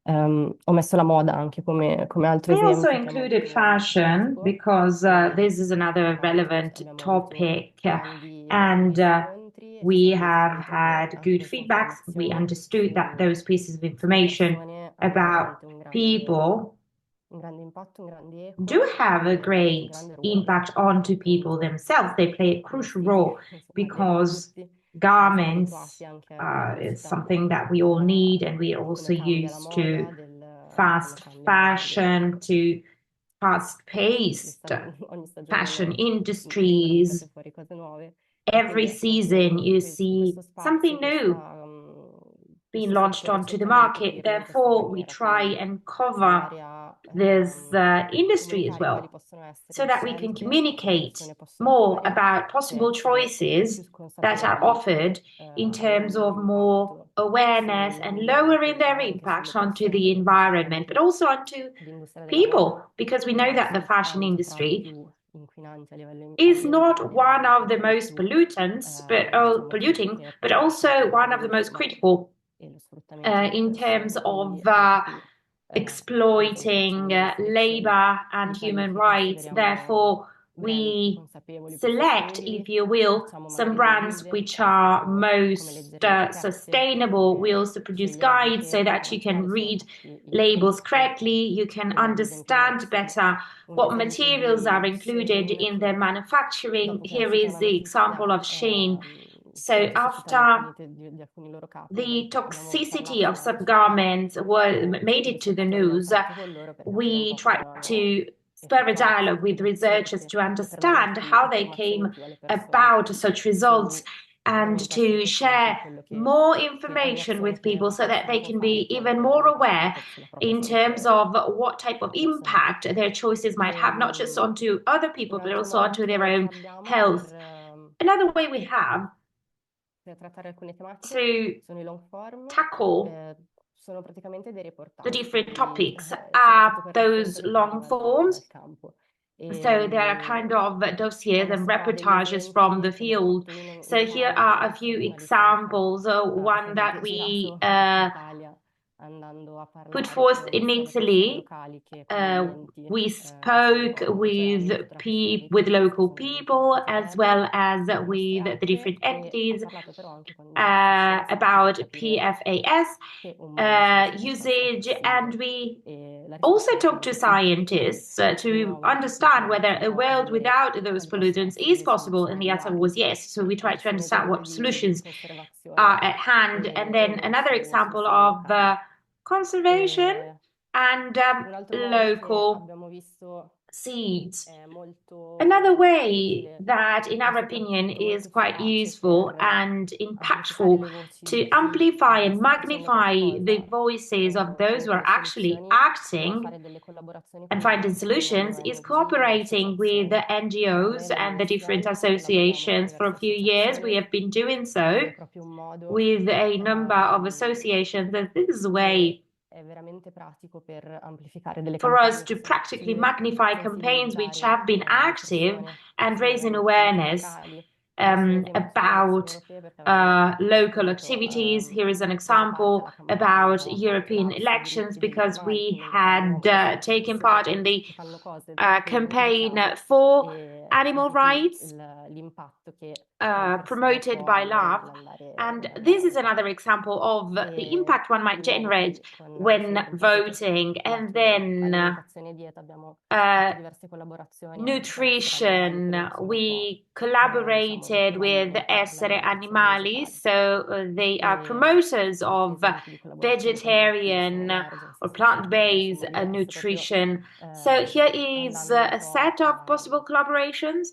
Ho messo la moda anche come altro I also esempio. included fashion because this is another relevant topic, and we have had good feedbacks. We understood that those pieces of information about people do have a great impact onto people themselves. They play a crucial role because garments is something that we all need, and we are also used to fast fashion, to fast-paced fashion industries. Every season you see something new being launched onto the market. Therefore, we try and cover this industry as well, so that we can communicate more about possible choices that are offered in terms of more awareness and lowering their impact onto the environment, but also onto people, because we know that the fashion industry is not one of the most pollutants, polluting, but also one of the most critical in terms of exploiting labor and human rights. Therefore, we select, if you will, some brands which are most sustainable. We also produce guides so that you can read labels correctly, you can understand better what materials are included in their manufacturing. Here is the example of Shein. So after the toxicity of some garments made it to the news, we tried to spur a dialogue with researchers to understand how they came about such results, and to share more information with people so that they can be even more aware in terms of what type of impact their choices might have, not just onto other people, but also onto their own health. Another way we have to tackle the different topics are those long forms. So there are kind of dossiers and reportages from the field. So here are a few examples. One that we put forth in Italy. We spoke with local people as well as with the different entities about PFAS usage, and we also talked to scientists to understand whether a world without those pollutants is possible, and the answer was yes. So we tried to understand what solutions are at hand. And then another example of conservation and local seeds. Another way that, in our opinion, is quite useful and impactful to amplify and magnify the voices of those who are actually acting and finding solutions is cooperating with the NGOs and the different associations. For a few years, we have been doing so with a number of associations, and this is a way for us to practically magnify campaigns which have been active and raising awareness about local activities. Here is an example about European elections, because we had taken part in the campaign for animal rights promoted by LAV. And this is another example of the impact one might generate when voting. And then nutrition. We collaborate affiliated with Essere Animali, so they are promoters of vegetarian or plant-based nutrition. So here is a set of possible collaborations.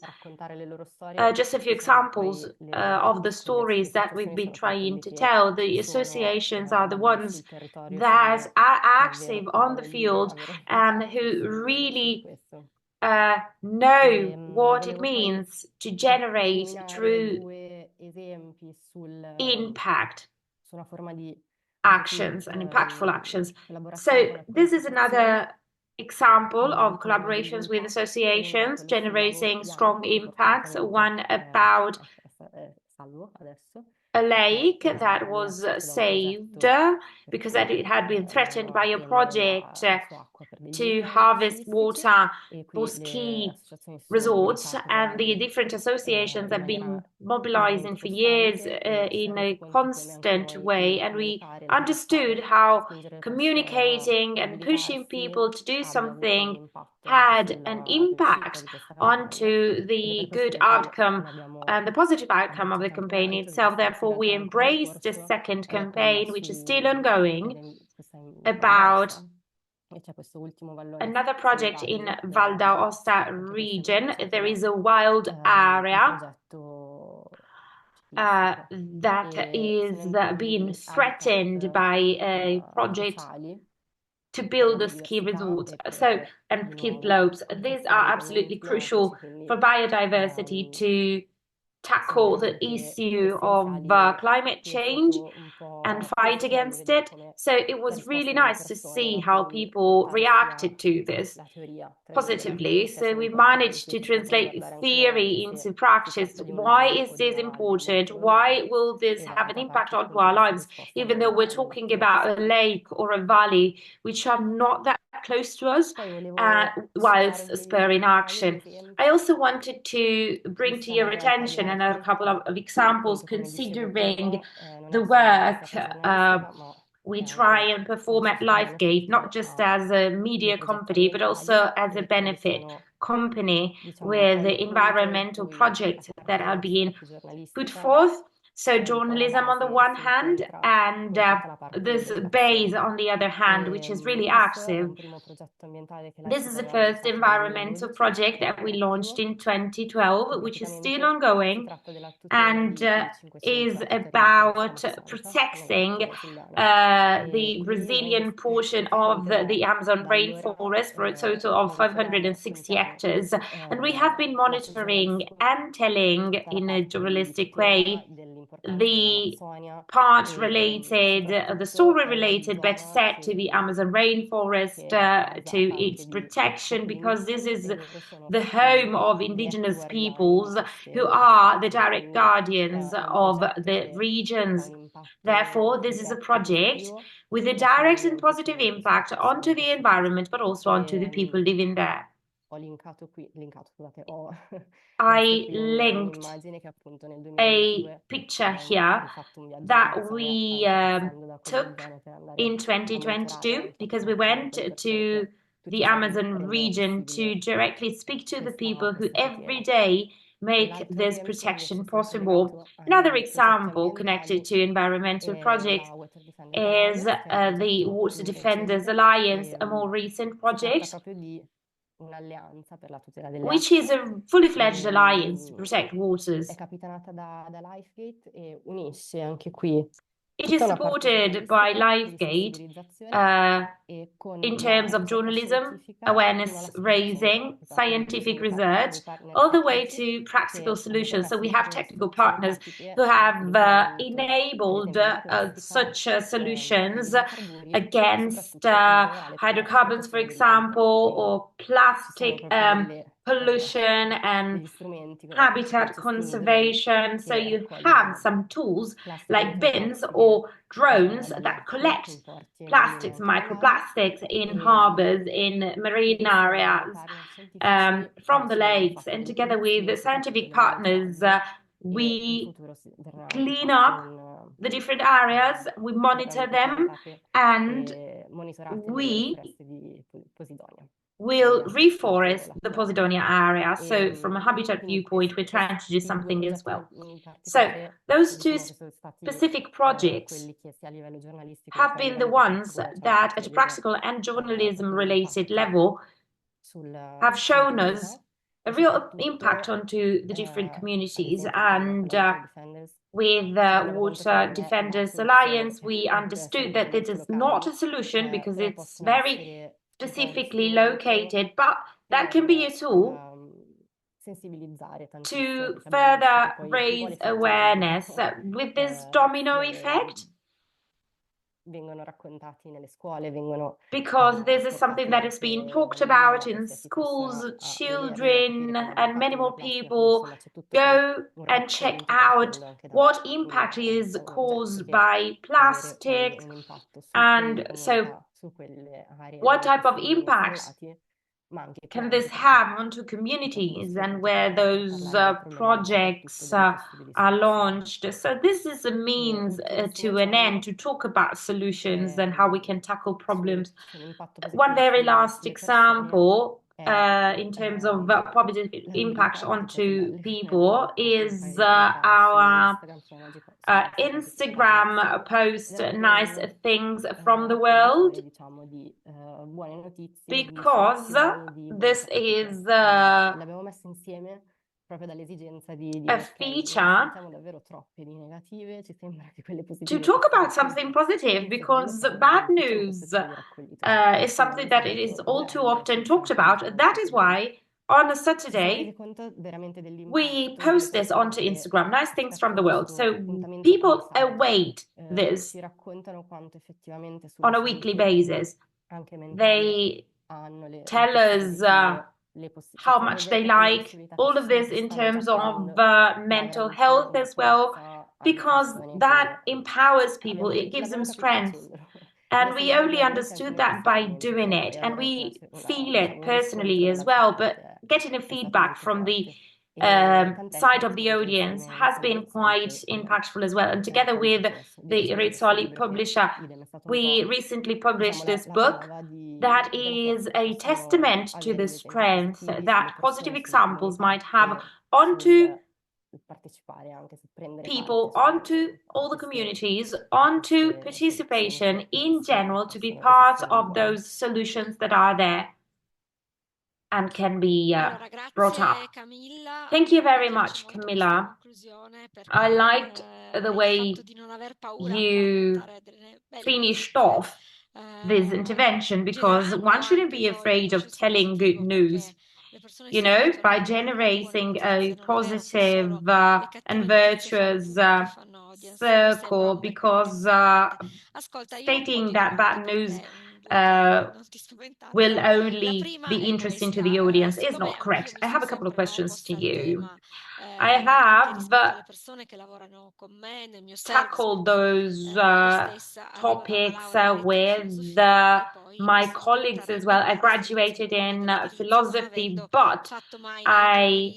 Just a few examples of the stories that we've been trying to tell. The associations are the ones that are active on the field and who really know what it means to generate true impact actions and impactful actions. So this is another example of collaborations with associations generating strong impacts. One about a lake that was saved because it had been threatened by a project to harvest water for ski resorts, and the different associations have been mobilizing for years in a constant way, and we understood how communicating and pushing people to do something had an impact onto the good outcome and the positive outcome of the campaign itself. Therefore, we embraced the second campaign, which is still ongoing, about another project in Val d'Aosta region. There is a wild area that is being threatened by a project to build a ski resort and ski slopes. These are absolutely crucial for biodiversity to tackle the issue of climate change and fight against it. So it was really nice to see how people reacted to this positively. So we managed to translate theory into practice. Why is this important? Why will this have an impact on our lives, even though we're talking about a lake or a valley, which are not that close to us, whilst spurring action. I also wanted to bring to your attention and a couple of examples considering the work we try and perform at LifeGate, not just as a media company, but also as a benefit company with the environmental projects that are being put forth. So journalism on the one hand, and this base on the other hand, which is really active. This is the first environmental project that we launched in 2012, which is still ongoing and is about protecting the Brazilian portion of the Amazon rainforest for a total of 560 hectares. And we have been monitoring and telling in a journalistic way the part related, the story related, better said, to the Amazon rainforest, to its protection, because this is the home of indigenous peoples who are the direct guardians of the regions. Therefore, this is a project with a direct and positive impact onto the environment, but also onto the people living there. I linked a picture here that we took in 2022 because we went to the Amazon region to directly speak to the people who every day make this protection possible. Another example connected to environmental projects is the Water Defenders Alliance, a more recent project, which is a fully fledged alliance to protect waters. It is supported by LifeGate in terms of journalism, awareness raising, scientific research, all the way to practical solutions. So we have technical partners who have enabled such solutions against hydrocarbons, for example, or plastic pollution and habitat conservation. So you have some tools like bins or drones that collect plastics, microplastics in harbors, in marine areas, from the lakes. And together with the scientific partners, we clean up the different areas, we monitor them, and we will reforest the Posidonia area. So from a habitat viewpoint, we're trying to do something as well. So those two specific projects have been the ones that at a practical and journalism related level have shown us a real impact onto the different communities. And with Water Defenders Alliance, we understood that this is not a solution because it's very specifically located, but that can be a tool to further raise awareness with this domino effect. Because this is something that is being talked about in schools, children, and many more people go and check out what impact is caused by plastic, and so what type of impact can this have onto communities and where those projects are launched. So this is a means to an end to talk about solutions and how we can tackle problems. One very last example in terms of positive impact onto people is our Instagram post nice things from the world, because this is a feature to talk about something positive, because bad news is something that it is all too often talked about. That is why on a Saturday we post this onto Instagram, nice things from the world. So people await this on a weekly basis. They tell us how much they like all of this in terms of mental health as well, because that empowers people, it gives them strength. And we only understood that by doing it, and we feel it personally as well. But getting a feedback from the side of the audience has been quite impactful as well. And together with the Rizzoli publisher, we recently published this book that is a testament to the strength that positive examples might have onto people, onto all the communities, onto participation in general, to be part of those solutions that are there and can be brought up. Thank you very much, Camilla. I liked the way you finished off this intervention, because one shouldn't be afraid of telling good news, you know, by generating a positive and virtuous circle, because stating that bad news will only be interesting to the audience is not correct. I have a couple of questions to you. I have tackled those topics with my colleagues as well. I graduated in philosophy, but I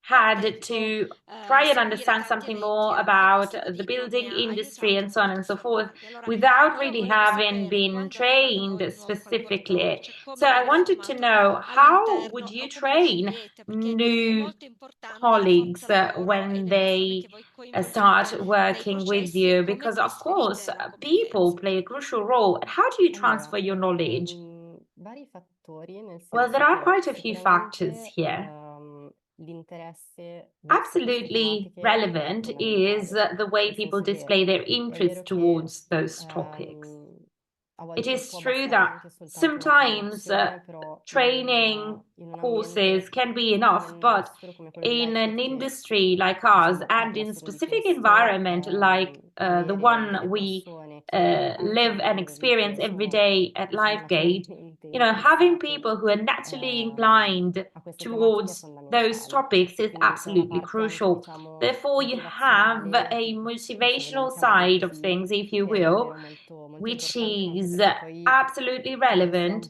had to try and understand something more about the building industry and so on and so forth, without really having been trained specifically. So I wanted to know, how would you train new colleagues when they start working with you? Because of course, people play a crucial role. How do you transfer your knowledge? Well, there are quite a few factors here. Absolutely relevant is the way people display their interest towards those topics. It is true that sometimes training courses can be enough, but in an industry like ours, and in a specific environment like the one we live and experience every day at LiveGate, you know, having people who are naturally inclined towards those topics is absolutely crucial. Therefore, you have a motivational side of things, if you will, which is absolutely relevant.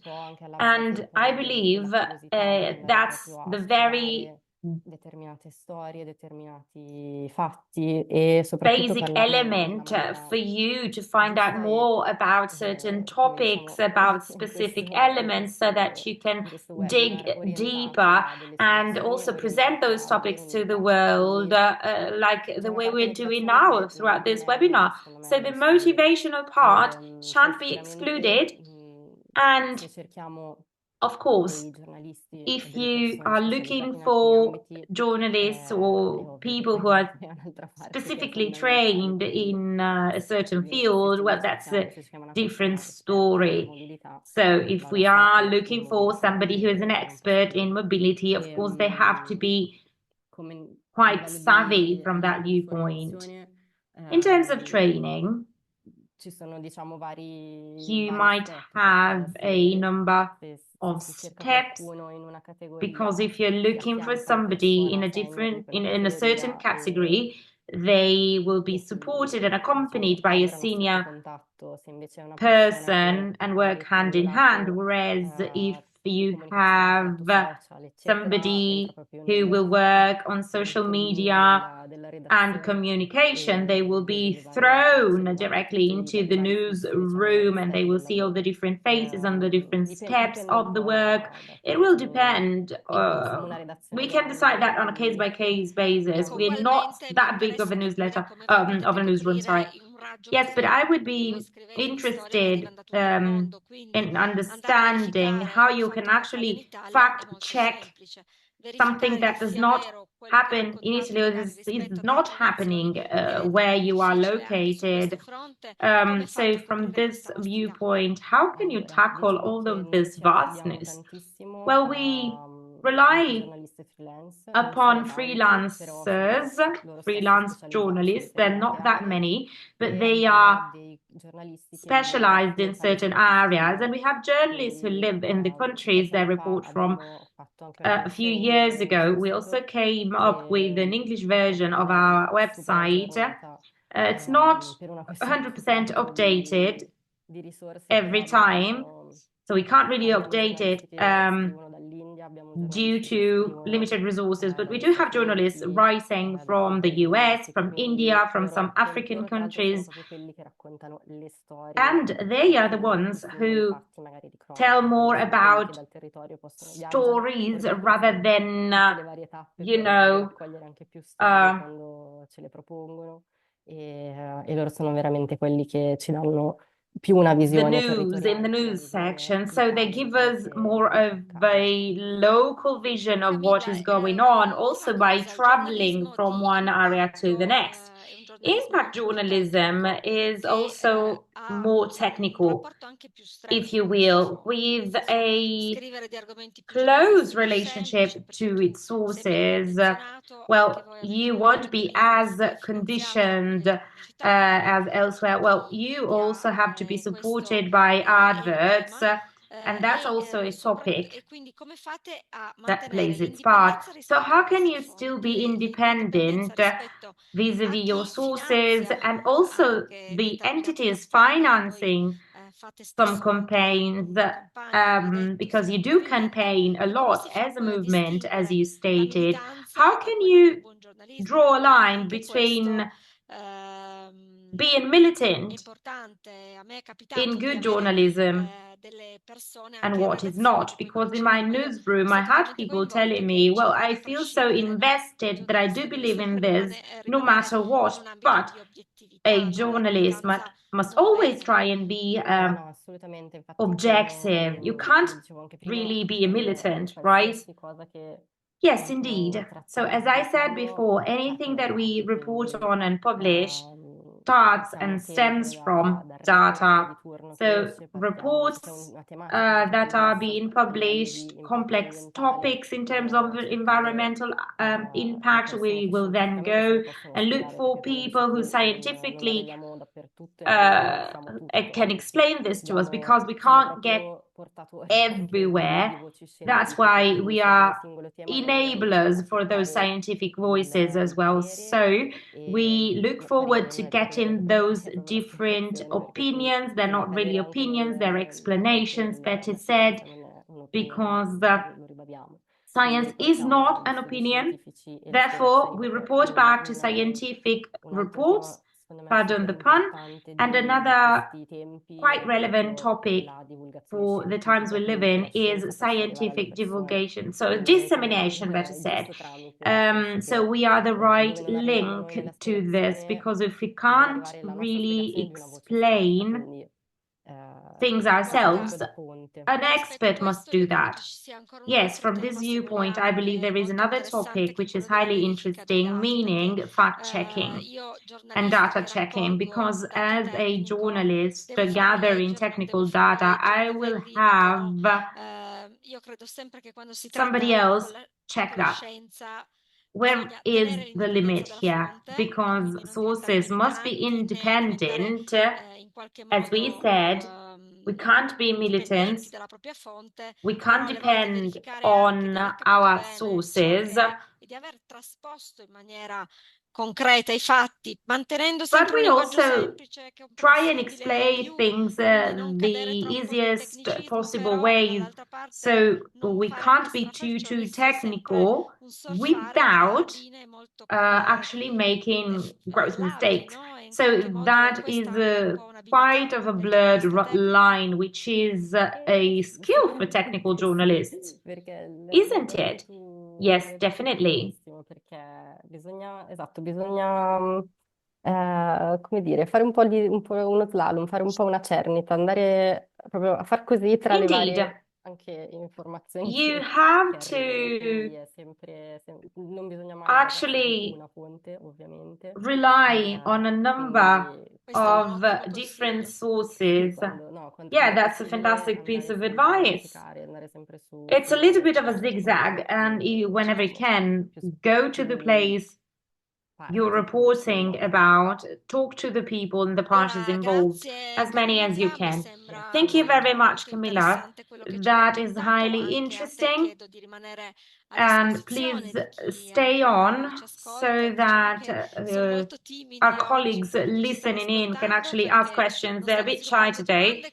And I believe that's the very determinate storie, determinati fatti e soprattutto basic parlarne in una element for maniera you to find out giusta more e about certain topics, diciamo about in specific questo elements, so that you can dig webinar deeper orientati a delle and soluzioni also present orientate those a topics delle to the unità. world, Quindi like c'è the una way parte we're doing motivazionale now che throughout non this è, webinar. secondo me, So the negli studi. motivational part Poi shan't be excluded, and se cerchiamo of course, dei giornalisti o if delle you persone are specializzate looking in alcuni for ambiti, journalists è or ovvio people che who are è un'altra parte che è specifically fondamentale, trained quindi in a certain ovviamente field, well, that's a se cerchiamo una different persona esperta di story. mobilità, So if va da we sé are che looking in for mobilità somebody who is an non expert posso in dire. mobility, of course, they have to be Come a quite livello savvy from that di viewpoint. formazione, In terms of training, ci sono, diciamo, you vari might step, have a number se of si cerca steps, qualcuno in una because categoria, if you're si looking for affianca la somebody in persona a senior di different, quella in a certain categoria category, they will be e supported quindi, and accompanied by a lavorano a stretto senior contatto. Se invece è una persona person che and magari work è più hand in hand. lato Whereas if you comunicazione have lato social, eccetera, entra somebody proprio who will work on social nell'ambito media della and redazione communication, they will vede be le varie thrown facce, directly into the vari flussi, diciamo, newsroom and they step will del see all the lavoro. different faces and the different steps Dipende un of the po' work. da It will quanto depend. siamo una redazione We can decide grande, that on a case by case basis. We're not Ugualmente mi that big of interessa a capire newsletter, come voi of potete a newsroom, sorry. coprire in un raggio Yes, but così I ampio, would perché voi be scrivete di storie che interested arrivano da tutto il mondo, quindi in andare a understanding verificare how un you can fatto che accade in actually Italia è fact molto check semplice. something Verificare che that does sia not vero quello che happen in raccontate Italy or magari is rispetto alle not altre nazioni happening diventa where più you are difficile anche su questo located. fronte. Come So fate a from coprire this questa vastità? viewpoint, how can you Allora, tackle diciamo all che of non this ci affidiamo vastness? tantissimo Well, we a rely giornalisti freelance, non upon sono tanti, però freelancers, loro stessi freelance specializzati su journalists. They're determinate not that aree many, but e they abbiamo are dei giornalisti che vivono specialized in nei paesi certain di areas. And destino. we have journalists who Quindi live in the countries qualche they anno fa report from. abbiamo fatto anche una A few versione in years inglese ago, sul we also sito came up with an che English diciamo version non of è our super website. aggiornata It's not per una questione 100% purtroppo updated di risorse, every però time, so we can't really abbiamo update it giornalisti che scrivono dall'India, abbiamo due giornalisti che to scrivono limited resources, but we dagli do have Stati journalists Uniti, writing da from alcuni the paesi US, asiatici, from quindi India, from loro, some African loro tra l'altro sono countries, proprio quelli che raccontano le storie and they are the più ones simili ai who fatti magari di tell cronaca, more quindi sono quelli che about dal territorio viaggiano, stories fotografano rather than, tutte le varie tappe you per magari know, raccogliere anche più storie uh, quando ce le propongono e loro sono veramente quelli che ci danno più una the visione news in the territoriale, una news visione section. So they locale di give quello us che more of accade. a local vision of what is Camilla, going on, also Franco by cosa? Il traveling giornalismo from di one area to the impatto next. è un giornalismo Impact molto più journalism tecnico is che also ha more un technical, rapporto anche più if stretto you con questi will, fonti, nel with senso a scrivere di argomenti più close generali è più semplice relationship perché to tu its sei meno sources. condizionato, anche Well, voi avete you un won't budget be as giornalistico finanziato da conditioned quelle pubblicità, as elsewhere. Well, you also have to be questo supported by è un adverts, tema. and that's also a topic E quindi come fate a that mantenere plays its part. l'indipendenza So, rispetto a how can queste you still fonti be e l'indipendenza independent rispetto a vis-a-vis your chi sources finanzia and also anche the determinate entities campagne? Voi financing fate some spesso anche campaigns, campagne, hai detto, because you siete un do movimento. campaign a E come lot si fa as a poi a movement, as distinguere you la stated. militanza How da can quella che è il you buon giornalismo? draw a Perché line anche between questo being è militant importante. A me è in capitato di good avere journalism delle persone and anche in what is redazione not? che poi mi Because in my dicevano: ma io newsroom, I siete had talmente people coinvolti telling che me, ci well, I fate feel so trascendere il invested that I do giornalismo, believe in insomma this no rimanere matter in what, un ambito but di a obiettività, no? La journalist militanza must non always bene. try and be No, assolutamente, infatti objective. You can't come dicevo anche prima, really be a militant, right? qualsiasi cosa che Yes, indeed. So, as I said before, anything that we report quindi on and publish starts partiamo and sempre stems from dal report data. di turno che So, esce, partiamo, se c'è reports una tematica anche that are complessa being a livello published, di impatto complex ambientale, topics in terms of cerchiamo environmental le impact, persone we che will then scientificamente se go ne possono and look spiegare, for perché come dici people who tu non scientifically arriviamo dappertutto e non riusciamo tutto, can anzi explain this to us because we abbiamo can't get proprio portatori anche everywhere. di voci That's scientifiche, why quindi we su ogni are singolo tema lavoriamo per enablers for those portare scientific voices as well. parere So we look forward to non è getting parere, those è proprio la different spiegazione, perché poi opinions. They're bisogna not really cadere anche opinions, they're nel fatto che explanations, better la said, scienza non è un'opinione, because lo ribadiamo. Science is not an opinion. Therefore, we report back to scientific reports, pardon the pun, and another quite relevant topic for the times we live in is scientific divulgation. So dissemination, better said. So we are the right link to this, because if we can't really explain things ourselves, an expert must do that. Yes, from this viewpoint, I believe there is another topic which is highly interesting, meaning fact-checking and data checking, because as a journalist gathering technical data, I will have somebody else check that. Where is the limit here? Because sources must be independent. As we said, we can't be militants. We can't depend on our sources. But we also try and explain things the easiest possible ways. So we can't be too technical without actually making gross mistakes. So that is quite of a blurred line, which is a skill for technical journalists, isn't it? Yes, definitely. Perché bisogna, esatto, bisogna, come dire, fare un po' uno slalom, fare un po' una cernita, andare proprio a far così tra le varie anche informazioni. You have to non bisogna mai actually una fonte, ovviamente. Rely on a number of different sources. Yeah, that's a fantastic piece of advice. It's a little bit of a zigzag, and whenever you can, go to the place you're reporting about, talk to the people and the parties involved, as many as you can. Thank you very much, Camilla. That is highly interesting. And please stay on so that our colleagues listening in can actually ask questions. They're a bit shy today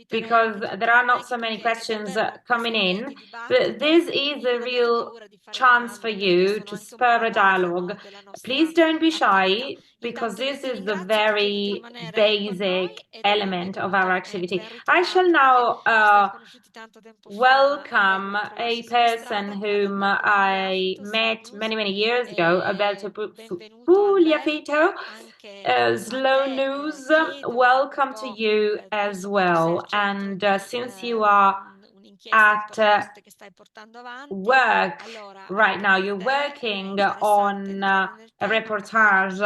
because there are not so many questions coming in, but this is a real chance for you to spur a dialogue. Please don't be shy, because this is the very basic element of our activity. I shall now welcome a person whom I met many years ago, Alberto Pugliapito. Slow News, welcome to you as well. And since you are at work right now, you're working on a reportage,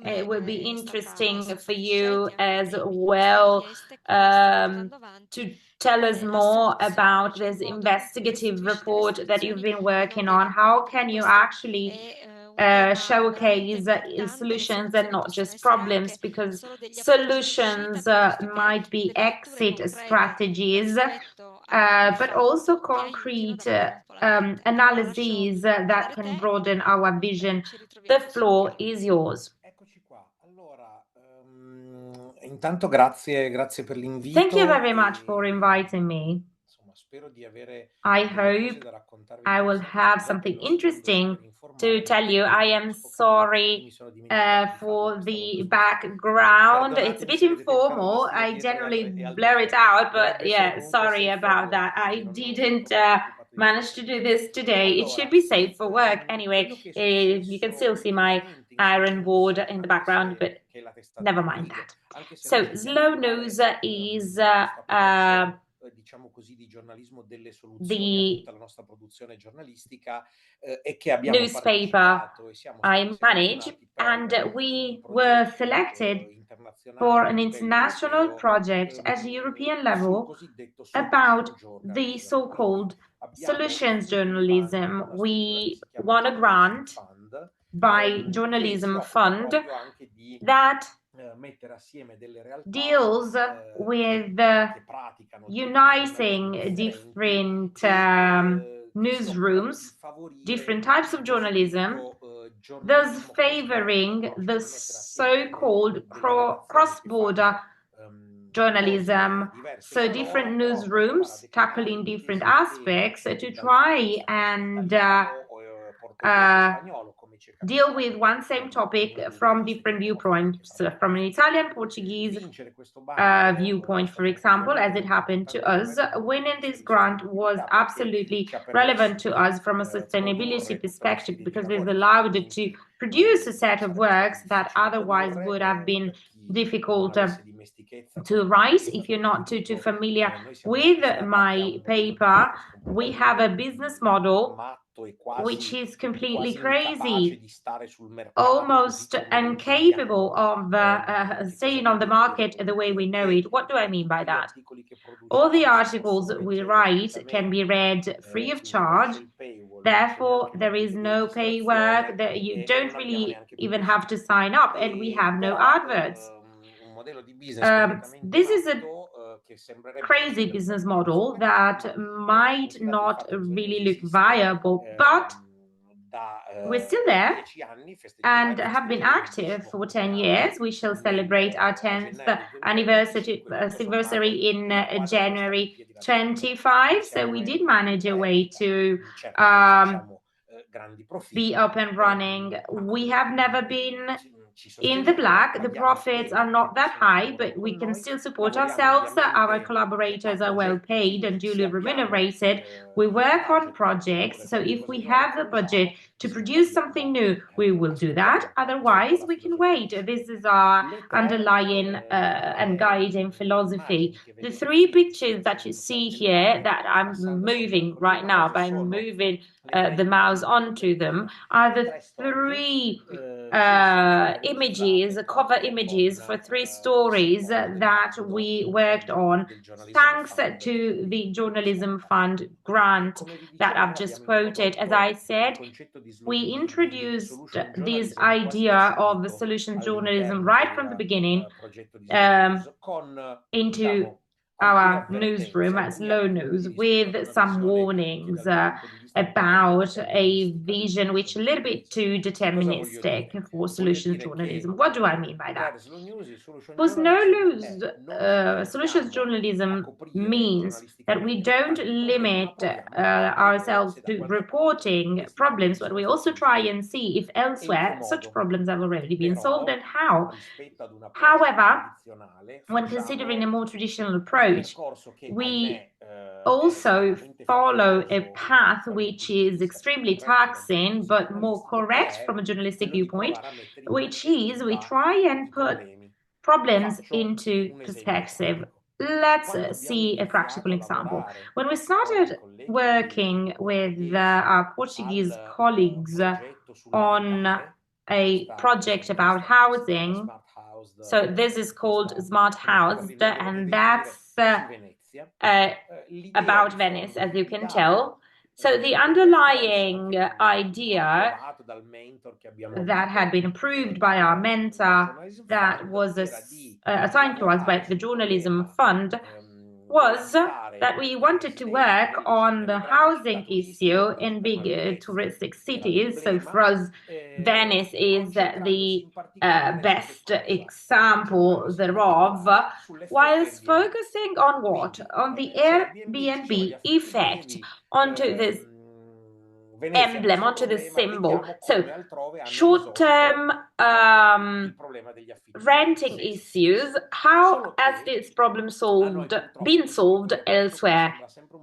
it will be interesting for you as well to tell us more about this investigative report that you've been working on. How can you actually showcase solutions and not just problems, because solutions might be exit strategies, but also concrete analyses that can broaden our vision. The floor is yours. Intanto grazie per l'invito. Thank you very much for inviting me. I hope I will have something interesting to tell you. I am sorry for the background. It's a bit informal. I generally blur it out, but yeah, sorry about that. I didn't manage to do this today. It should be safe for work anyway. You can still see my iron board in the background, but never mind that. So Slow News is diciamo così, di giornalismo delle soluzioni the a tutta la nostra produzione giornalistica e che abbiamo newspaper I manage, and we were selected for an international project at the European level about the so-called solutions journalism. We won a grant by Journalism Fund that deals with uniting different newsrooms, different types of journalism, thus favoring the so-called cross-border journalism, so different newsrooms tackling different aspects to try and deal with one same topic from different viewpoints, from an Italian, Portuguese viewpoint, for example, as it happened to us. Winning this grant was absolutely relevant to us from a sustainability perspective because it allowed it to produce a set of works that otherwise would have been difficult to write. If you're not too familiar with my paper, we have a business model which is completely crazy, almost incapable of staying on the market the way we know it. What do I mean by that? All the articles we write can be read free of charge. Therefore, there is no pay work, that you don't really even have to sign up, and we have no adverts. This is a crazy business model that might not really look viable, but we're still there and have been active for 10 years. We shall celebrate our 10th anniversary in January 25. So we did manage a way to be up and running. We have never been in the black. The profits are not that high, but we can still support ourselves. Our collaborators are well paid and duly remunerated. We work on projects, so if we have the budget to produce something new, we will do that. Otherwise, we can wait. This is our underlying and guiding philosophy. The three pictures that you see here that I'm moving right now by moving the mouse onto them are the three images, cover images for three stories that we worked on thanks to the Journalism Fund grant that I've just quoted. As I said, we introduced this idea of the solutions journalism right from the beginning into our newsroom at Slow News with some warnings about a vision which is a little bit too deterministic for solutions journalism. What do I mean by that? For solutions journalism means that we don't limit ourselves to reporting problems, but we also try and see if elsewhere such problems have already been solved and how. However, when considering a more traditional approach, we also follow a path which is extremely taxing but more correct from a journalistic viewpoint, which is we try and put problems into perspective. Let's see a practical example. When we started working with our Portuguese colleagues on a project about housing, so this is called Smart House, and that's about Venice, as you can tell. So the underlying idea that had been approved by our mentor, that was assigned to us by the Journalism Fund, was that we wanted to work on the housing issue in big touristic cities. So for us, Venice is the best example thereof, whilst focusing on what? On the Airbnb effect onto this emblem, onto the symbol. So short-term renting issues, how has this problem been solved elsewhere,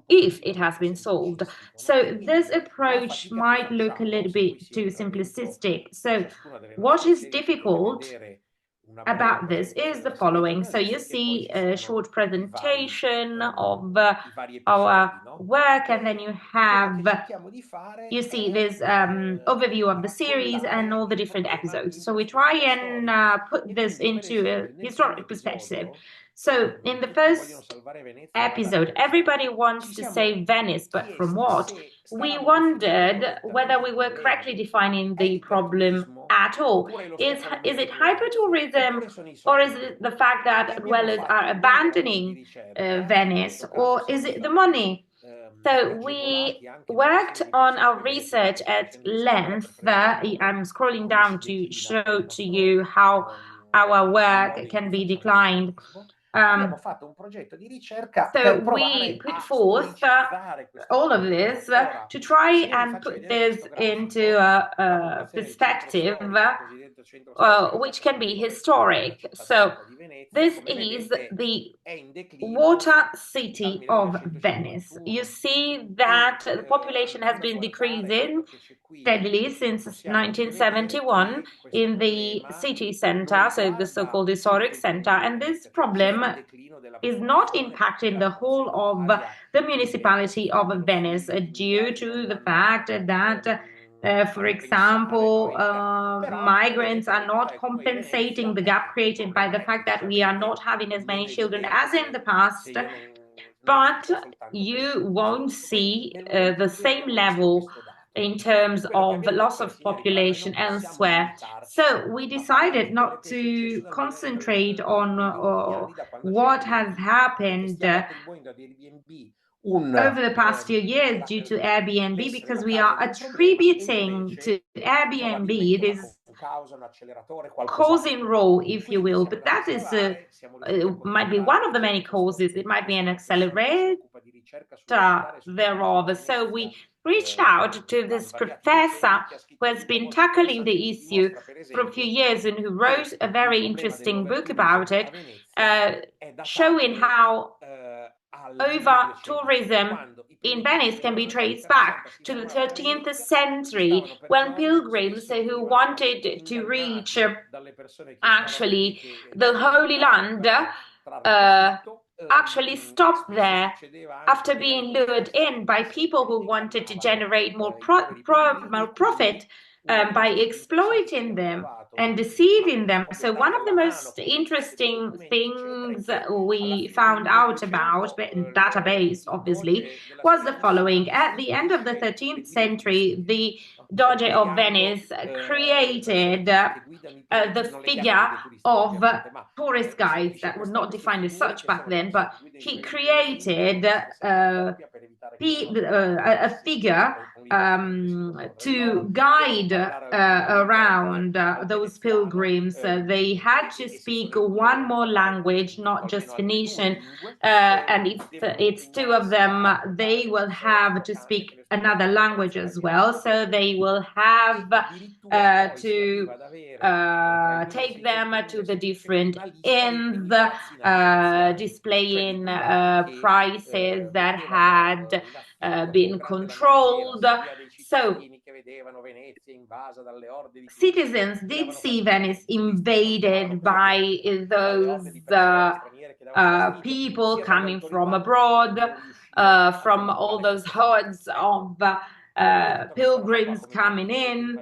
if it has been solved? So this approach might look a little bit too simplistic. So what is difficult about this is the following. So you see a short presentation of our work, and then you see this overview of the series and all the different episodes. So we try and put this into a historic perspective. So in the first episode, everybody wanted to save Venice, but from what? We wondered whether we were correctly defining the problem at all. Is it hypertourism, or is it the fact that dwellers are abandoning Venice, or is it the money? So we worked on our research at length. I'm scrolling down to show to you how our work can be declined. Abbiamo fatto un progetto di ricerca So per we provare put a forth storicizzare questo all of problema. this Ora, to try se io vi and faccio put vedere this questo grafico, into la a popolazione del centro perspective, storico, cosiddetto centro storico which della can be città historic. So di Venezia, this come is vedete, the è in declino water dal city of Venice. 1251 You see that the e population has been basta decreasing guardare che c'è qui, steadily since possiamo anche vedere 1971 che questo in the problema city non center, so the riguarda so-called tutto historic il center, comune di and this Venezia, cioè c'è problem un declino della is not popolazione impacting the whole of the municipality of Venice due to the fact that for example, migrants are not compensating the gap created by the fact that we are not having as many children as in the past, but you won't see the same level in terms of loss of population elsewhere. So we decided not to concentrate on what has happened over the past few years due to Airbnb, because we are attributing to Airbnb this causing role, if you will, but that is might be one of the many causes. It might be an accelerator thereof. So we reached out to this professor who has been tackling the issue for a few years and who wrote a very interesting book about it, showing how over tourism in Venice can be traced back to the 13th century, when pilgrims who wanted to reach actually the Holy Land actually stopped there after being lured in by people who wanted to generate more profit by exploiting them and deceiving them. So one of the most interesting things we found out about, database obviously, was the following. At the end of the 13th century, the Doge of Venice created the figure of tourist guides that was not defined as such back then, but he created a figure to guide around those pilgrims. They had to speak one more language, not just Phoenician, and if it's two of them, they will have to speak another language as well. So they will have to take them to the different inns, displaying prices that had been controlled. So citizens did see Venice invaded by those people coming from abroad, from all those hordes of pilgrims coming in,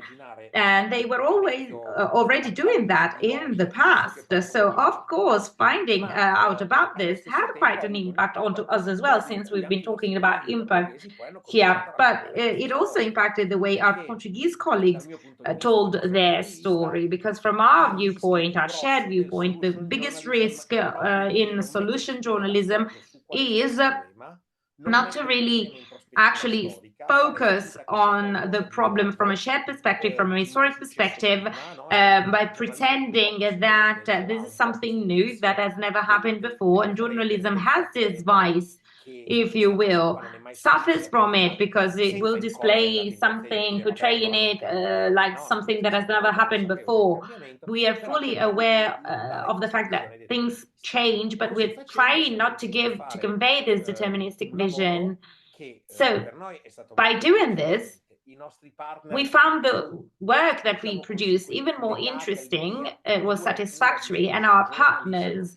and they were always already doing that in the past. So of course, finding out about this had quite an impact onto us as well, since we've been talking about impact here, but it also impacted the way our Portuguese colleagues told their story, because from our viewpoint, our shared viewpoint, the biggest risk in solution journalism is not to really actually focus on the problem from a shared perspective, from a historic perspective, by pretending that this is something new that has never happened before, and journalism has this vice, if you will, suffers from it because it will display something, portraying it like something that has never happened before. We are fully aware of the fact that things change, but we're trying not to convey this deterministic vision. So by doing this, we found the work that we produced even more interesting, it was satisfactory, and our partners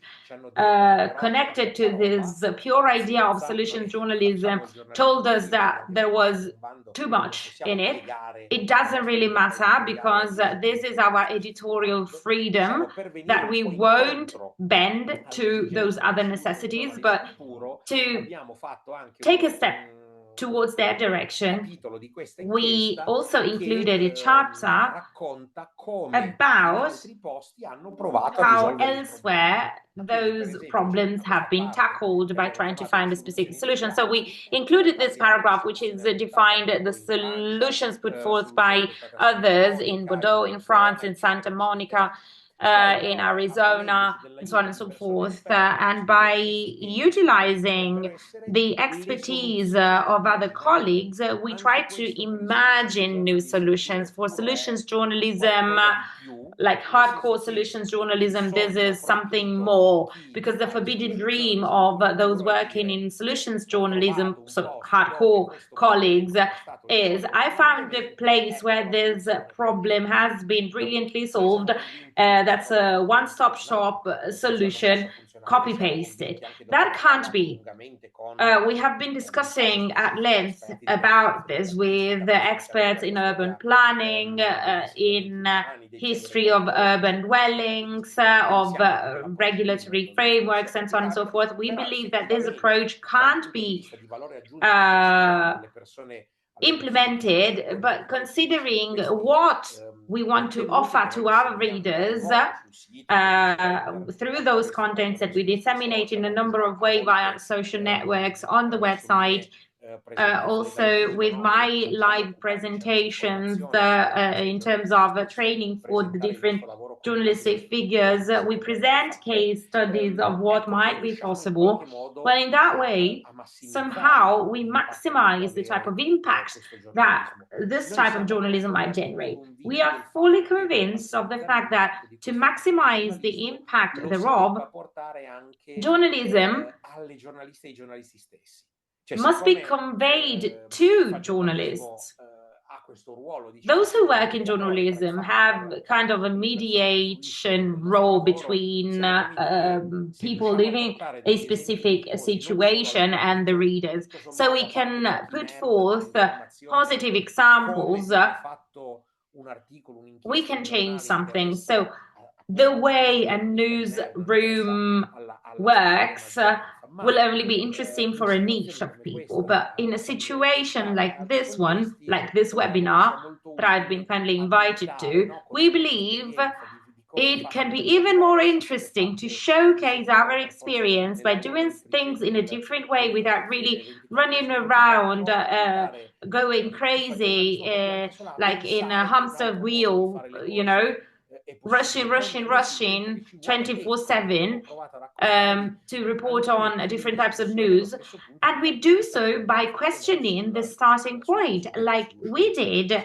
connected to this pure idea of solution journalism told us that there was too much in it. It doesn't really matter, because this is our editorial freedom, that we won't bend to those other necessities, but to take a step towards their direction. We also included a chapter about how elsewhere those problems have been tackled by trying to find a specific solution. So we included this paragraph, which is defined the solutions put forth by others in Bordeaux, in France, in Santa Monica, in Arizona, and so on and so forth. And by utilizing the expertise of other colleagues, we try to imagine new solutions. For solutions journalism, like hardcore solutions journalism, this is something more, because the forbidden dream of those working in solutions journalism, so hardcore colleagues, is I found a place where this problem has been brilliantly solved. That's a one-stop shop solution, copy-pasted. That can't be. We have been discussing at length about this with experts in urban planning, in history of urban dwellings, of regulatory frameworks, and so on and so forth. We believe that this approach can't be implemented, but considering what we want to offer to our readers through those contents that we disseminate in a number of ways via social networks, on the website, also with my live presentations in terms of training for the different journalistic figures, we present case studies of what might be possible. Well, in that way, somehow we maximize the type of impact that this type of journalism might generate. We are fully convinced of the fact that to maximize the impact thereof, journalism must be conveyed to journalists. Those who work in journalism have kind of a mediation role between people living a specific situation and the readers. So we can put forth positive examples. We can change something. So the way a newsroom works will only be interesting for a niche of people. But in a situation like this one, like this webinar that I've been kindly invited to, we believe it can be even more interesting to showcase our experience by doing things in a different way without really running around, going crazy, like in a hamster wheel, you know, rushing 24/7 to report on different types of news. And we do so by questioning the starting point, like we did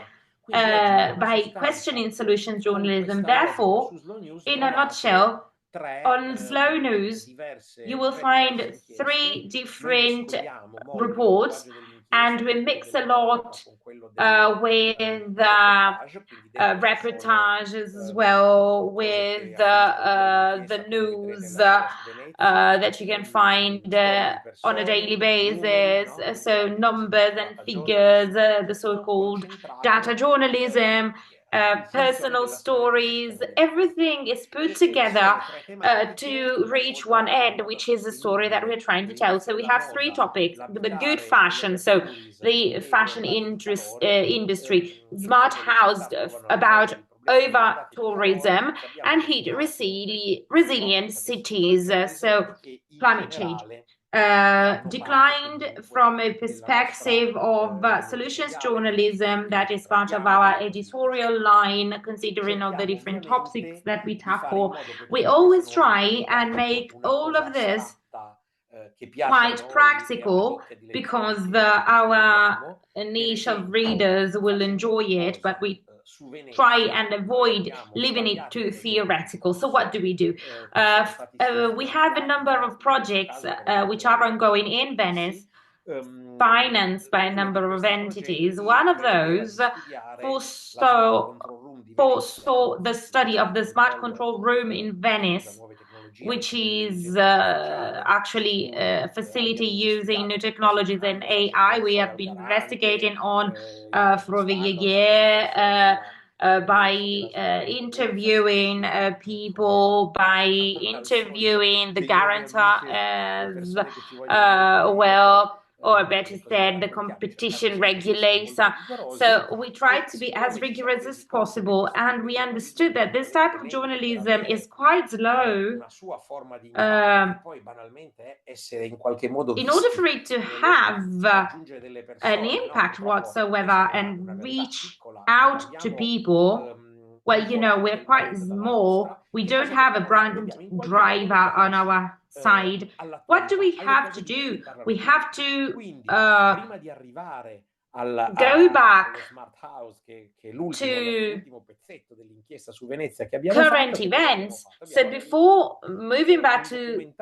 by questioning solutions journalism. Therefore, in a nutshell, on Slow News, you will find 3 different reports, and we mix a lot with reportages as well, with the news that you can find on a daily basis. So numbers and figures, the so-called data journalism, personal stories, everything is put together to reach one end, which is the story that we're trying to tell. So we have 3 topics: the good fashion, so the fashion industry, smart house, about over tourism, and heat resilient cities, so climate change. Declined from a perspective of solutions journalism that is part of our editorial line, considering all the different topics that we tackle. We always try and make all of this quite practical, because our niche of readers will enjoy it, but we try and avoid leaving it too theoretical. So what do? We have a number of projects which are ongoing in Venice, financed by a number of entities. One of those foresaw the study of the smart control room in Venice, which is actually a facility using new technologies and AI. We have been investigating on for over a year by interviewing people, by interviewing the guarantor as well, or better said, the competition regulator. So we tried to be as rigorous as possible, and we understood that this type of journalism is quite slow. In order for it to have an impact whatsoever and reach out to people, well, you know, we're quite small. We don't have a brand driver on our side. What do we have to do? We have to go back to current events. So before moving back to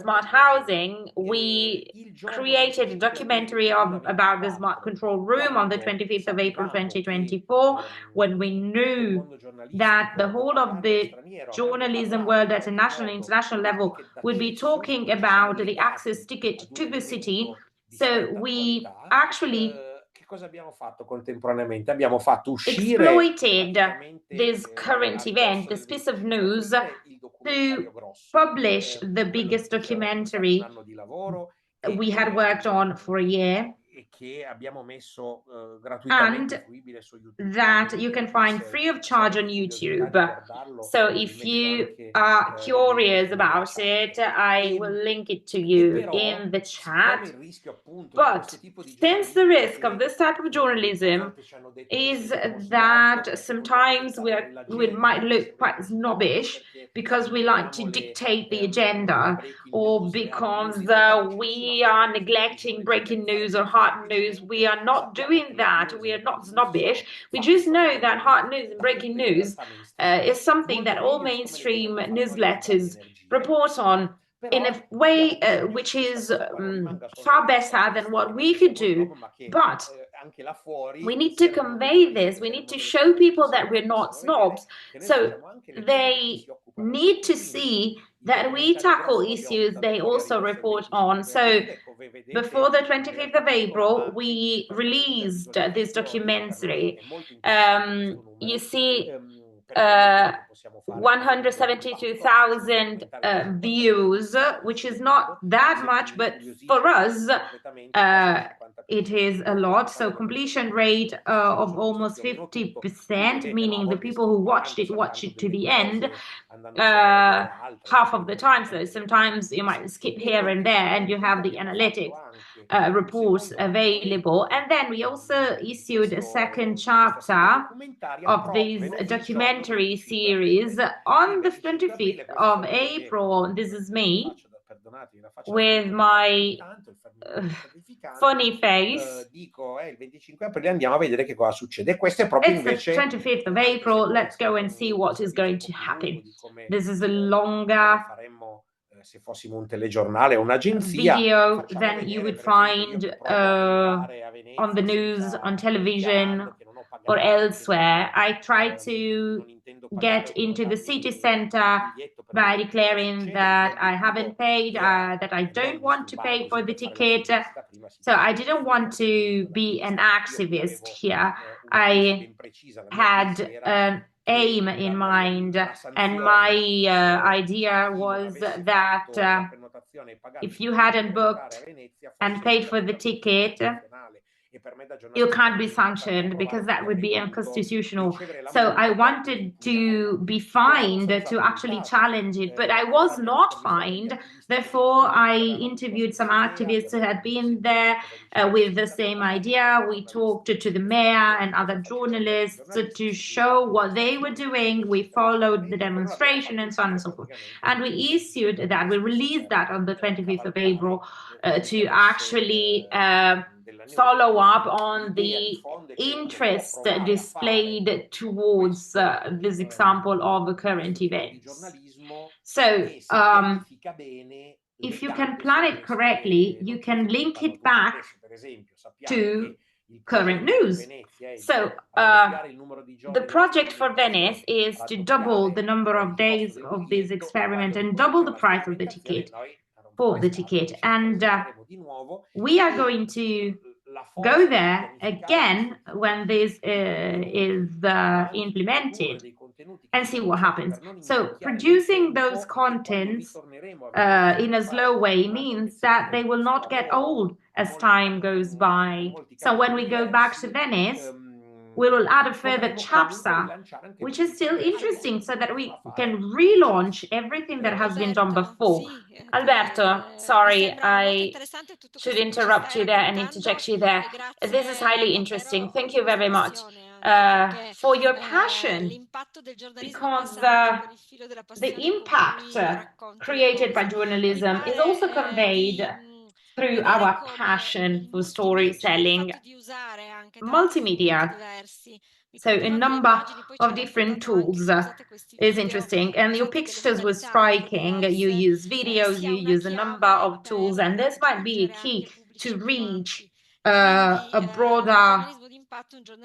smart housing, we created a documentary about the smart control room on the 25th of April 2024, when we knew that the whole of the journalism world at a national and international level would be talking about the access ticket to the city. So we actually exploited this current event, this piece of news, to publish the biggest documentary we had worked on for a year, and that you can find free of charge on YouTube. So if you are curious about it, I will link it to you in the chat. But since the risk of this type of journalism is that sometimes we might look quite snobbish because we like to dictate the agenda, or because we are neglecting breaking news or hard news. We are not doing that. We are not snobbish. We just know that hard news and breaking news is something that all mainstream newsletters report on in a way which is far better than what we could do. But we need to convey this. We need to show people that we're not snobs. So they need to see that we tackle issues they also report on. So before the 25th of April, we released this documentary. You see 172,000 views, which is not that much, but for us, it is a lot. So completion rate of almost 50%, meaning the people who watch it to the end, half of the time. So sometimes you might skip here and there, and you have the analytics reports available. And then we also issued a second chapter of this documentary series on the 25th of April. This is me with my funny face. It's the 25th of April. Let's go and see what is going to happen. This is a longer video than you would find on the news, on television, or elsewhere. I try to get into the city center by declaring that I haven't paid, that I don't want to pay for the ticket. So I didn't want to be an activist here. I had an aim in mind, and my idea was that if you hadn't booked and paid for the ticket, you can't be sanctioned, because that would be unconstitutional. So I wanted to be fined to actually challenge it, but I was not fined. Therefore, I interviewed some activists who had been there with the same idea. We talked to the mayor and other journalists to show what they were doing. We followed the demonstration and so on and so forth. And we issued that, we released that on the 25th of April to actually follow up on the interest displayed towards this example of current events. So if you can plan it correctly, you can link it back to current news. So the project for Venice is to double the number of days of this experiment and double the price of the ticket, for the ticket. And we are going to go there again when this is implemented and see what happens. So producing those contents in a slow way means that they will not get old as time goes by. So when we go back to Venice, we will add a further chapter, which is still interesting, so that we can relaunch everything that has been done before. Alberto, sorry, I should interrupt you there and interject you there. This is highly interesting. Thank you very much. for your passion, because the impact created by journalism is also conveyed through our passion for storytelling. Multimedia, so a number of different tools is interesting, and your pictures were striking. You use videos, you use a number of tools, and this might be a key to reach a broader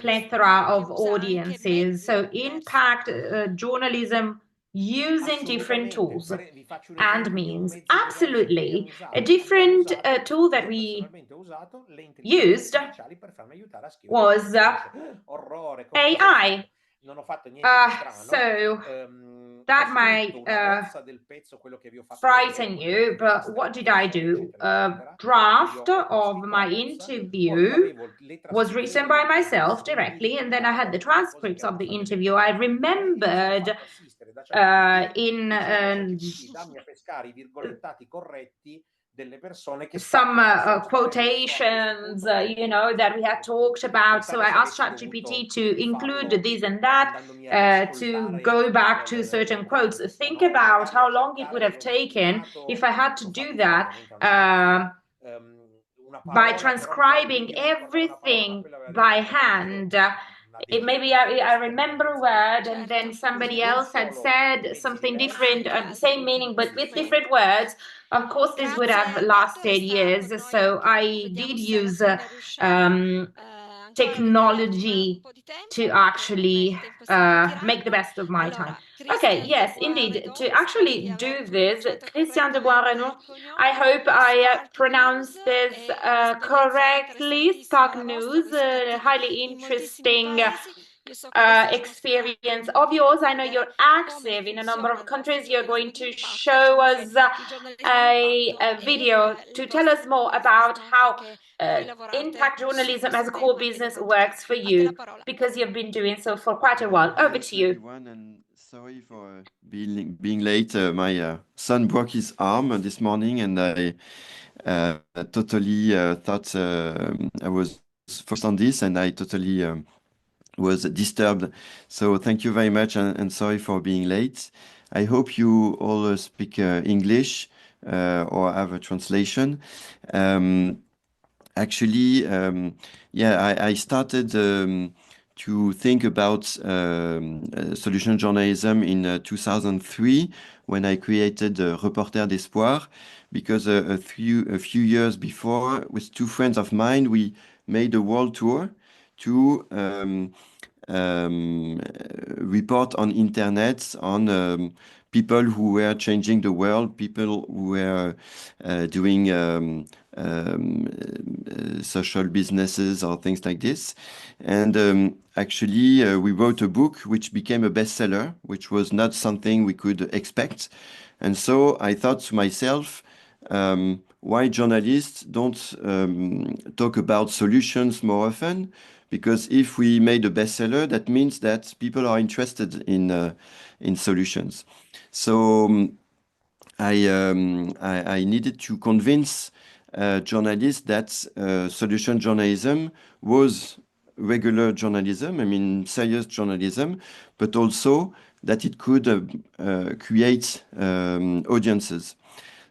plethora of audiences. So impact journalism using different tools and means. Absolutely. A different tool that we used was AI. So that might frighten you, but what did I do? A draft of my interview was written by myself directly, and then I had the transcripts of the interview. I remembered some quotations, that we had talked about. So I asked ChatGPT to include this and that, to go back to certain quotes. Think about how long it would have taken if I had to do that by transcribing everything by hand. Maybe I remember a word and then somebody else had said something different, same meaning, but with different words. Of course, this would have lasted years. So I did use technology to actually make the best of my time. Okay, yes, indeed. To actually do this, Christian de Boisrenaud, I hope I pronounced this correctly. Stock News, highly interesting experience of yours. I know you're active in a number of countries. You're going to show us a video to tell us more about how impact journalism as a core business works for you, because you've been doing so for quite a while. Over to you. And sorry for being late. My son broke his arm this morning, and I totally thought I was focused on this, and I totally was disturbed. So thank you very much, and sorry for being late. I hope you all speak English or have a translation. Actually, I started to think about solution journalism in 2003 when I created Reporter d'Espoir, because a few years before, with two friends of mine, we made a world tour to report on internet on people who were changing the world, people who were doing social businesses or things like this. And actually, we wrote a book which became a bestseller, which was not something we could expect. And so I thought to myself, why journalists don't talk about solutions more often? Because if we made a bestseller, that means that people are interested in solutions. So I needed to convince journalists that solution journalism was regular journalism, I mean serious journalism, but also that it could create audiences.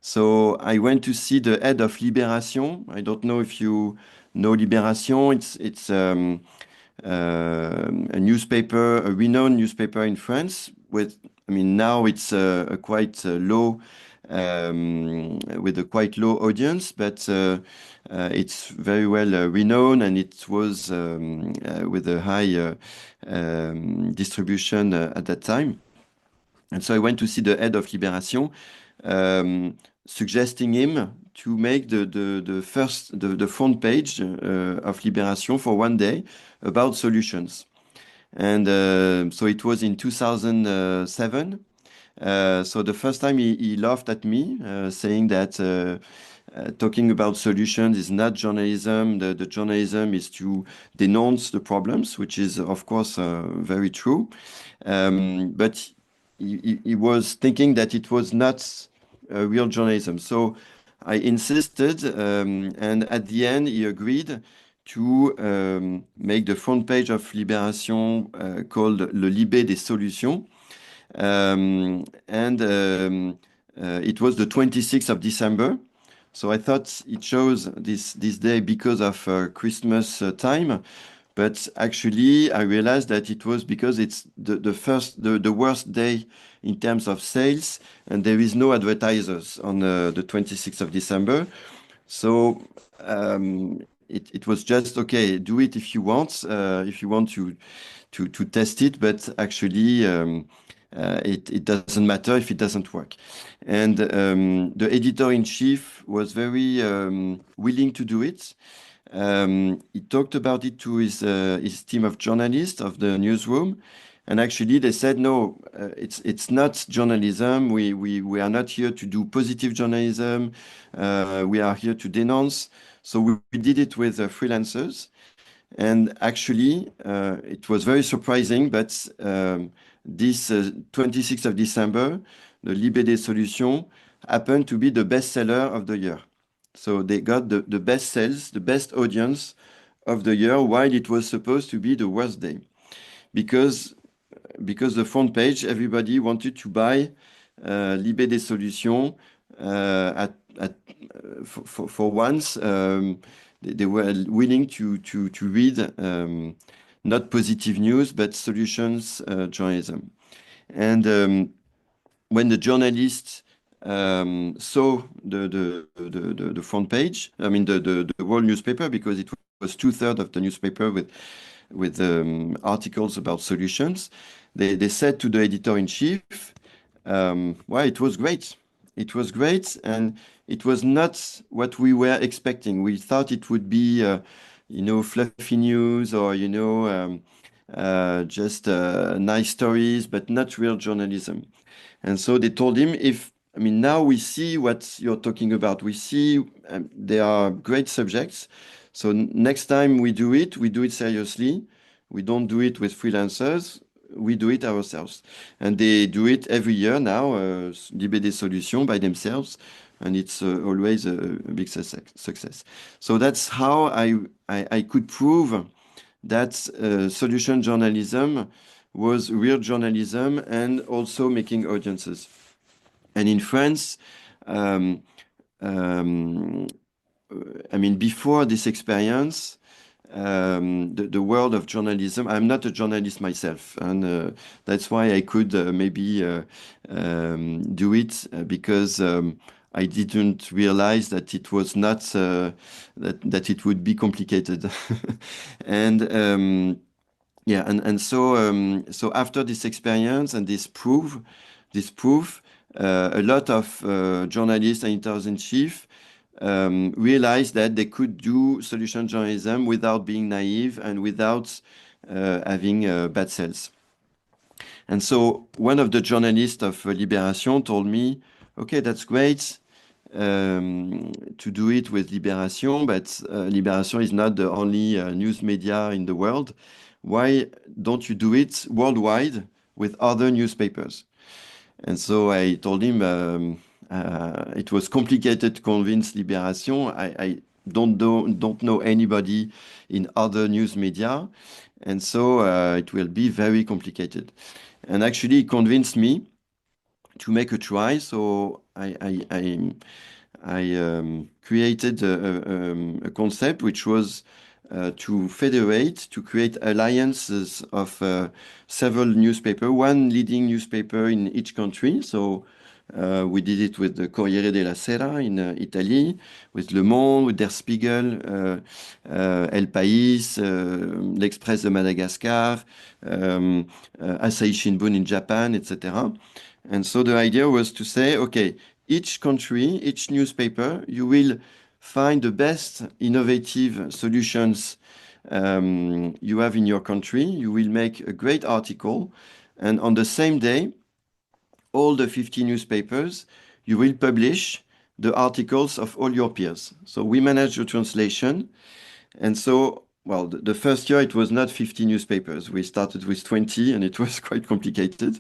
So I went to see the head of Libération. I don't know if you know Libération. It's a newspaper, a renowned newspaper in France. Now it's a quite low, with a quite low audience, but it's very well renowned, and it was with a high distribution at that time. And so I went to see the head of Libération, suggesting him to make the front page of Libération for one day about solutions. And so it was in 2007. So the first time he laughed at me, saying that talking about solutions is not journalism. The journalism is to denounce the problems, which is, of course, very true. But he was thinking that it was not real journalism. So I insisted, and at the end he agreed to make the front page of Libération called Le Libé des Solutions. It was the 26th of December. So I thought it shows this day because of Christmas time. But actually, I realized that it was because it's the worst day in terms of sales, and there is no advertisers on the 26th of December. So it was just, okay, do it if you want to test it, but actually it doesn't matter if it doesn't work. And the editor-in-chief was very willing to do it. He talked about it to his team of journalists of the newsroom, and actually they said, no, it's not journalism. We are not here to do positive journalism. We are here to denounce. So we did it with freelancers, and actually it was very surprising. But this 26th of December, the Libé des Solutions happened to be the bestseller of the year. So they got the best sales, the best audience of the year, while it was supposed to be the worst day. Because the front page, everybody wanted to buy Libé des Solutions for once. They were willing to read not positive news, but solutions journalism. And when the journalists saw the front page, I mean the whole newspaper, because it was 2/3 of the newspaper with articles about solutions, they said to the editor-in-chief, well, it was great. It was great, and it was not what we were expecting. We thought it would be, fluffy news or, just nice stories, but not real journalism. And so they told him, now we see what you're talking about. We see they are great subjects. So next time we do it seriously. We don't do it with freelancers. We do it ourselves. And they do it every year now, Libé des Solutions by themselves. And it's always a big success. So that's how I could prove that solution journalism was real journalism and also making audiences. And in France, before this experience, the world of journalism, I'm not a journalist myself, and that's why I could maybe do it, because I didn't realize that it was not that it would be complicated. And so after this experience and this proof, a lot of journalists and editors-in-chief realized that they could do solution journalism without being naive and without having bad sales. And so one of the journalists of Libération told me, okay, that's great to do it with Libération, but Libération is not the only news media in the world. Why don't you do it worldwide with other newspapers? And so I told him it was complicated to convince Libération. I don't know anybody in other news media, and so it will be very complicated. And actually, he convinced me to make a try. So I created a concept which was to federate, to create alliances of several newspapers, one leading newspaper in each country. So we did it with the Corriere della Sera in Italy, with Le Monde, with Der Spiegel, El País, L'Express de Madagascar, Asahi Shimbun in Japan, etc. And so the idea was to say, okay, each country, each newspaper, you will find the best innovative solutions you have in your country. You will make a great article, and on the same day, all the 50 newspapers, you will publish the articles of all your peers. So we manage the translation. And so, well, the first year it was not 50 newspapers. We started with 20, and it was quite complicated.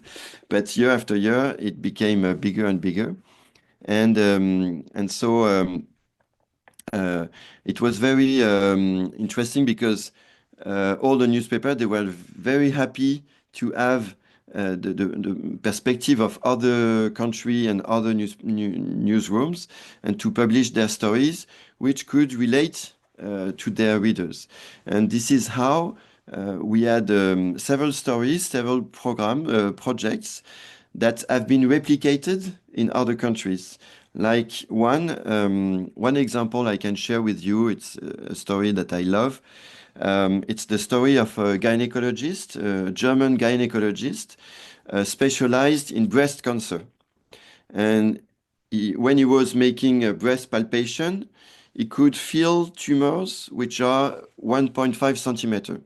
But year after year, it became bigger and bigger. And so it was very interesting because all the newspapers, they were very happy to have the perspective of other country and other newsrooms and to publish their stories, which could relate to their readers. And this is how we had several stories, several projects that have been replicated in other countries. Like one example I can share with you, it's a story that I love. It's the story of a gynecologist, a German gynecologist, specialized in breast cancer. And when he was making a breast palpation, he could feel tumors which are 1.5 centimeter.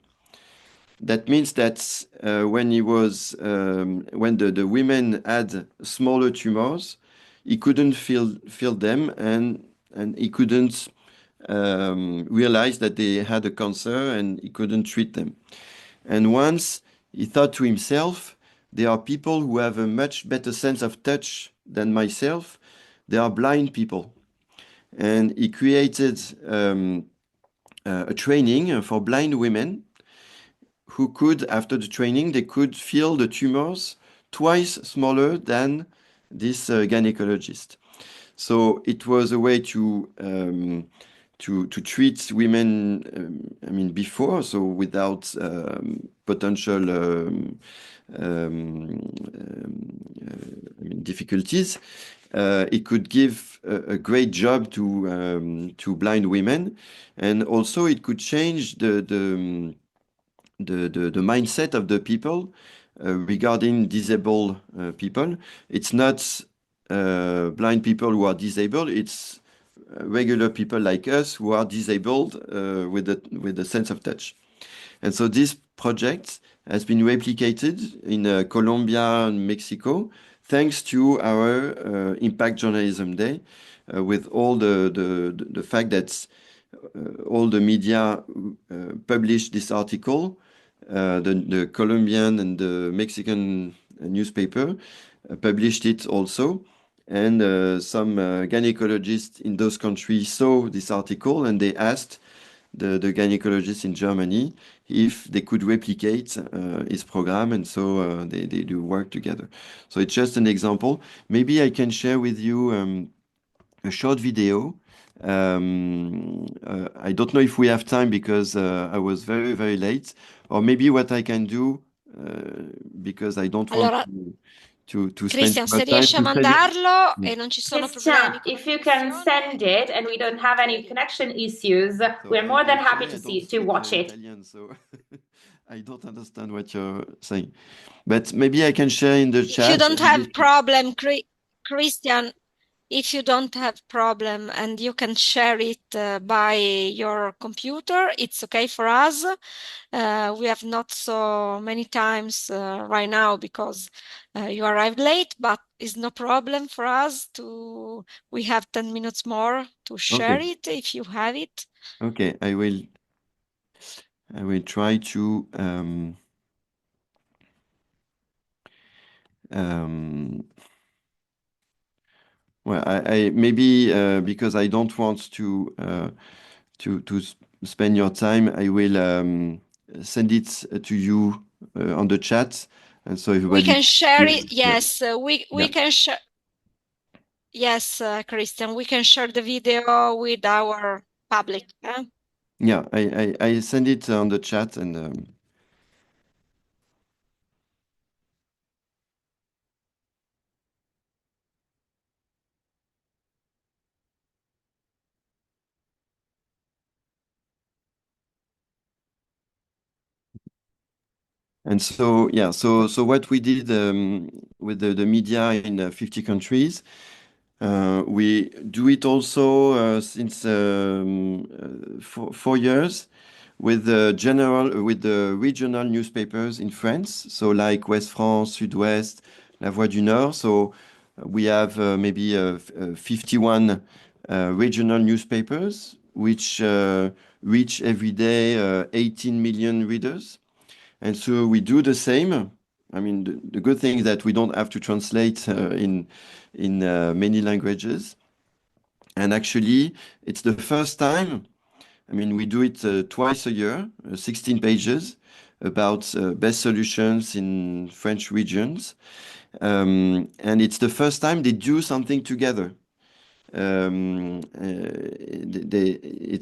That means that when the women had smaller tumors, he couldn't feel them, and he couldn't realize that they had a cancer, and he couldn't treat them. And once he thought to himself, there are people who have a much better sense of touch than myself. They are blind people. And he created a training for blind women who could, after the training, they could feel the tumors twice smaller than this gynecologist. So it was a way to treat women, I mean, before, so without potential difficulties. It could give a great job to blind women, and also it could change the mindset of the people regarding disabled people. It's not blind people who are disabled, it's regular people like us who are disabled with a sense of touch. And so this project has been replicated in Colombia and Mexico, thanks to our Impact Journalism Day, with all the fact that all the media published this article. The Colombian and the Mexican newspaper published it also. And some gynecologists in those countries saw this article, and they asked the gynecologists in Germany if they could replicate his program, and so they do work together. So it's just an example. Maybe I can share with you a short video. I don't know if we have time because I was very, very late. Or maybe what I can do, because I don't want Allora, to spend Christian, too se much time riesci a to tell you. mandarlo e non ci sono problemi Christian, con la if you can connessione, send it and we don't have any connection issues, So we're more than happy actually, to I see don't to speak watch it. Italian, so I don't understand what you're saying. But maybe I can share in the if you chat. don't have problem, Christian, if you don't have problem and you can share it by your computer, it's okay for us. We have not so many times right now because you arrived late, but it's no problem for us to, we have 10 minutes more to share Okay. it if you have it. Okay, I will try to well, I maybe because I don't want to spend your time, I will send it to you on the chat, and so everybody. We can share it. Yeah. Yes, we can share. Yes, Christian, we can share the video with our public. Yeah, I send it on the chat, and so yeah, so what we did with the media in 50 countries, we do it also since 4 years with the regional newspapers in France, so like Ouest France, Sud-Ouest, La Voix du Nord. So we have maybe 51 regional newspapers which reach every day 18 million readers. And so we do the same. I mean, the good thing is that we don't have to translate in many languages. And actually, it's the first time. I mean, we do it twice a year, 16 pages about best solutions in French regions. And it's the first time they do something together. It's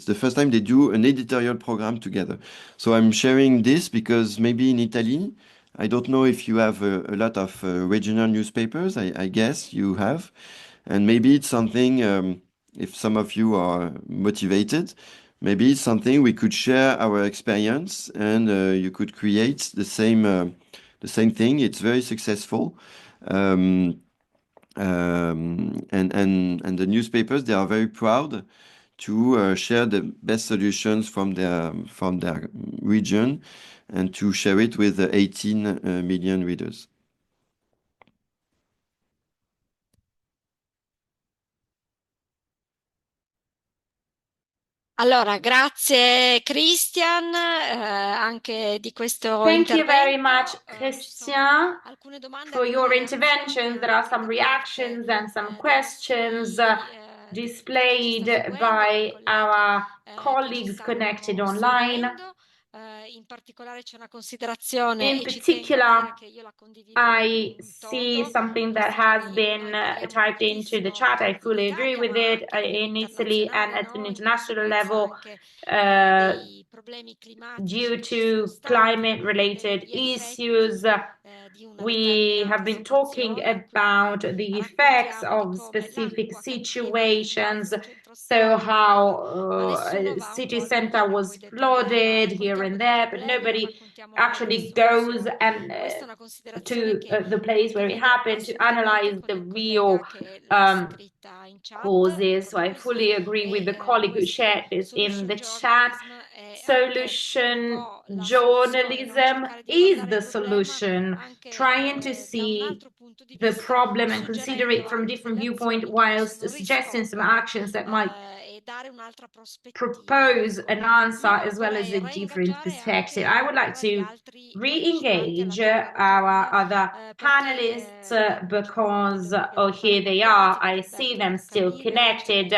the first time they do an editorial program together. So I'm sharing this because maybe in Italy, I don't know if you have a lot of regional newspapers. I guess you have. And maybe it's something, if some of you are motivated, maybe it's something we could share our experience and you could create the same thing. It's very successful. And the newspapers, they are very proud to share the best solutions from their region and to share it with 18 million readers. Allora, grazie Christian, anche di questo Thank you very intervento. much, Christian, for your interventions. There are some reactions and some questions displayed by our colleagues connected online. In particolare c'è una considerazione In particular, I see something that has been typed into the chat. I fully agree with it. In Italy and at an international level, due to climate-related issues, we have been talking about the effects of specific situations. So how city center was flooded here and there, but nobody actually goes and to the place where it happened to analyze the real causes. So I fully agree with the colleague who shared this in the chat. Solution journalism is the solution, trying to see the problem and consider it from a different viewpoint whilst suggesting some actions that might propose an answer as well as a different perspective. I would like to re-engage our other panelists because, oh, here they are. I see them still connected.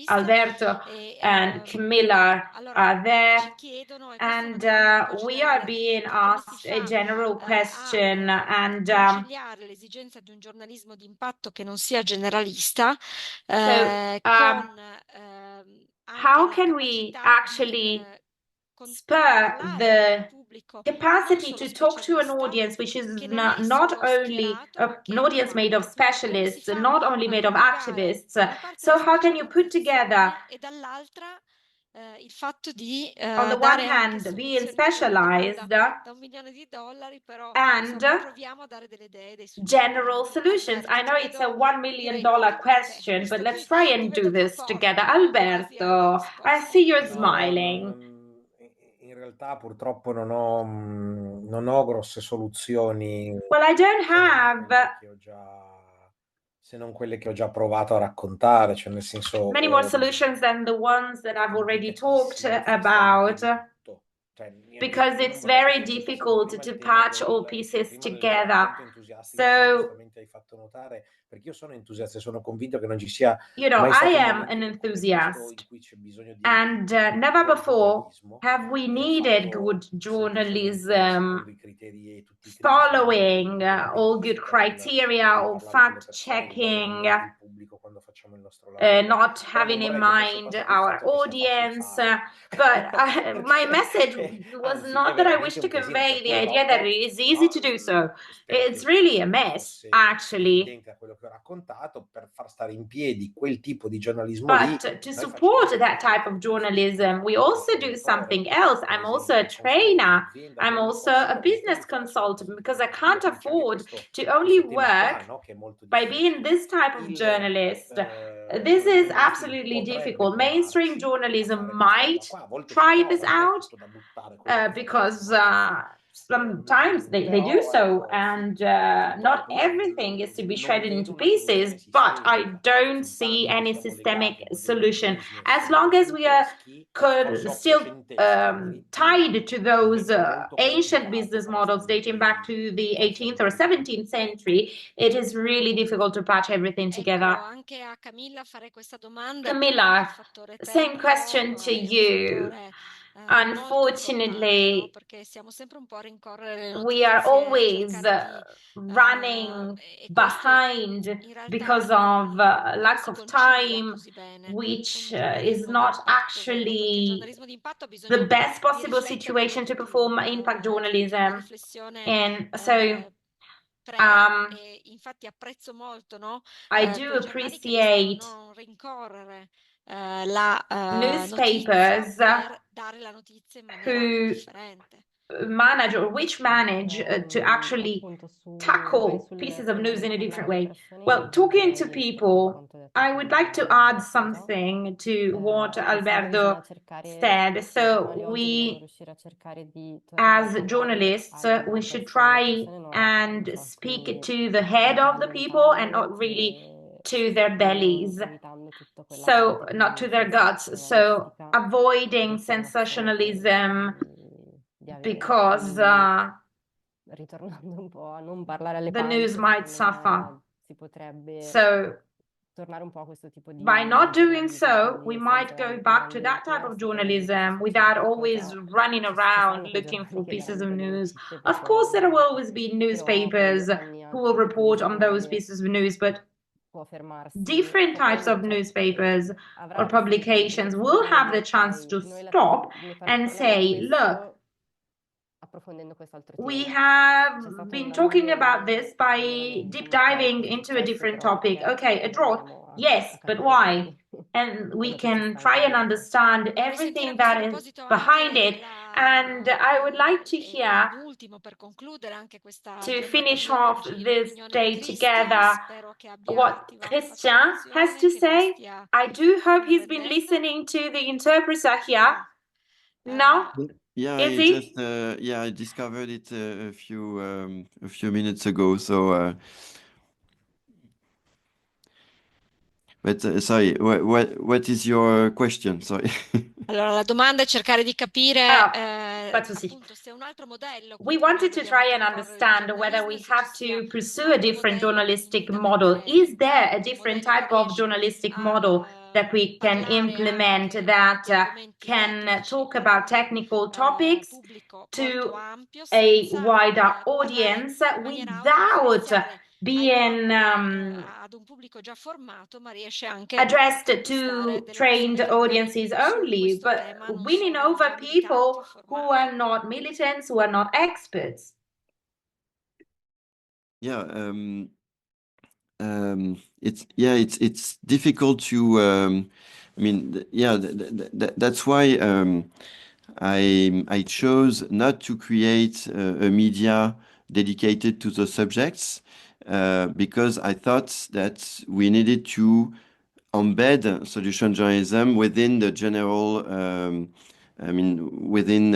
Alberto and Camilla are there. And we are being asked a general question and l'esigenza di un giornalismo di impatto che non sia generalista, how can we actually spur the capacity to talk to an audience which is not only an audience made of specialists and not only made of activists? So how can you put together on the one hand being specialized and general solutions? I know it's a $1 million question, but let's try and do this together. Alberto, I see you're smiling. In realtà purtroppo non ho grosse soluzioni. Well, I don't have se non quelle che ho già provato a raccontare, cioè nel senso many more solutions than the ones that I've already talked about, because it's very difficult to patch all pieces together. So, you know, I am an enthusiast, and never before have we needed good journalism following all good criteria, all fact-checking, not having in mind our audience. But my message was not that I wish to convey the idea that it is easy to do so. It's really a mess, actually. But to support that type of journalism, we also do something else. I'm also a trainer. I'm also a business consultant, because I can't afford to only work by being this type of journalist. This is absolutely difficult. Mainstream journalism might try this out because sometimes they do so, and not everything is to be shredded into pieces, but I don't see any systemic solution. As long as we are still tied to those ancient business models dating back to the 18th or 17th century, it is really difficult to patch everything together. Camilla, same question to you. Unfortunately, we are always running behind because of lack of time, which is not actually the best possible situation to perform impact journalism. And so I do appreciate newspapers who manage or which manage to actually tackle pieces of news in a different way. Well, talking to people, I would like to add something to what Alberto said. So we, as journalists, we should try and speak to the head of the people and not really to their bellies, so not to their guts. So avoiding sensationalism, because the news might suffer. So by not doing so, we might go back to that type of journalism without always running around looking for pieces of news. Of course, there will always be newspapers who will report on those pieces of news, but different types of newspapers or publications will have the chance to stop and say, look, we have been talking about this by deep diving into a different topic. Okay, a drought, yes, but why? And we can try and understand everything that is behind it. And I would like to hear, to finish off this day together, what Christian has to say. I do hope he's been listening to the interpreter here. No? Yeah, Is I he? just I discovered it a few minutes ago. So, but sorry, what is your question? Sorry. Allora, la domanda è cercare di capire appunto, se un altro modello. We wanted to try and understand whether we have to pursue a different journalistic model. Is there a different type of journalistic model that we can implement that can talk about technical topics to a wider audience without being addressed to trained audiences only, but winning over people who are not militants, who are not experts? Yeah, it's difficult to. I mean, yeah, that's why I chose not to create a media dedicated to the subjects, because I thought that we needed to embed solution journalism within the general, within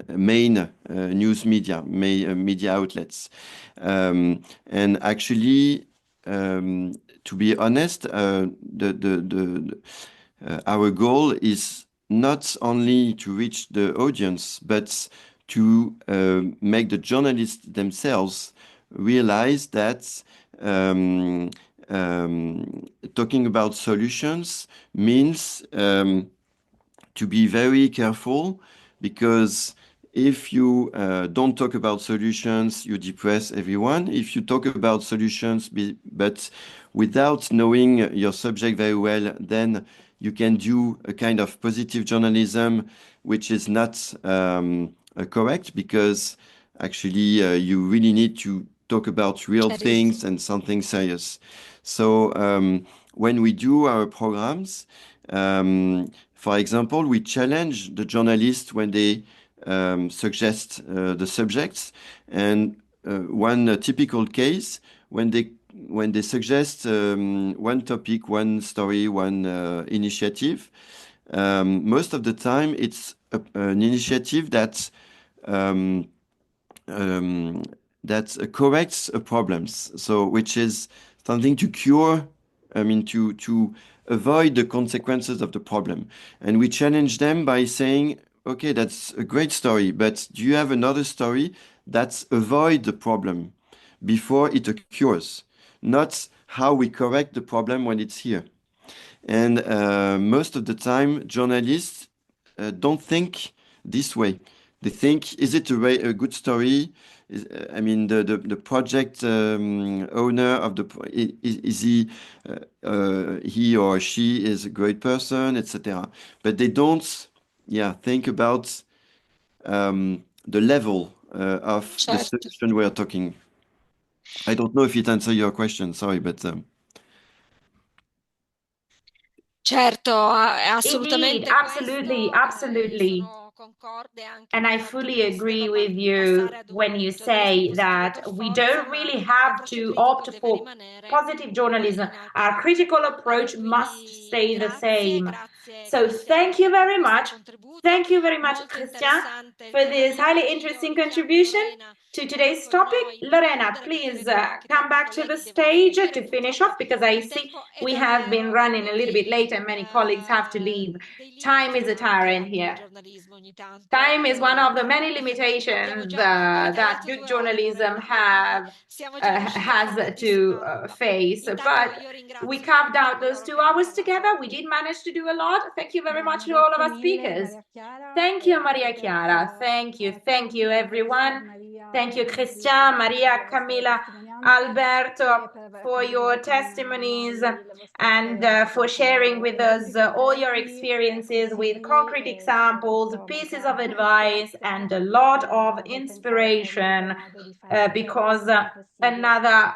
main news media, media outlets. And actually, to be honest, our goal is not only to reach the audience, but to make the journalists themselves realize that talking about solutions means to be very careful, because if you don't talk about solutions, you depress everyone. If you talk about solutions, but without knowing your subject very well, then you can do a kind of positive journalism, which is not correct, because actually you really need to talk about real things and something serious. So when we do our programs, for example, we challenge the journalists when they suggest the subjects. And one typical case, when they suggest one topic, one story, one initiative, most of the time it's an initiative that that corrects problems. So, which is something to cure, to avoid the consequences of the problem. And we challenge them by saying, okay, that's a great story, but do you have another story that's avoid the problem before it occurs, not how we correct the problem when it's here. And most of the time, journalists don't think this way. They think, is it a good story? The project owner of is he or she is a great person, etc. But they don't, think about the level of the solution we are talking. I don't know if it answers your question. Sorry, but. Certo, assolutamente. Indeed, absolutely. And I fully agree with you when you say that we don't really have to opt for positive journalism. Our critical approach must stay the same. So thank you very much. Thank you very much, Christian, for this highly interesting contribution to today's topic. Lorena, please come back to the stage to finish off, because I see we have been running a little bit late and many colleagues have to leave. Time is a tyrant here. Time is one of the many limitations that good journalism has to face. But we carved out those 2 hours together. We did manage to do a lot. Thank you very much to all of our speakers. Thank you, Maria Chiara. Thank you, everyone. Thank you, Christian, Maria, Camilla, Alberto, for your testimonies and for sharing with us all your experiences with concrete examples, pieces of advice, and a lot of inspiration, because another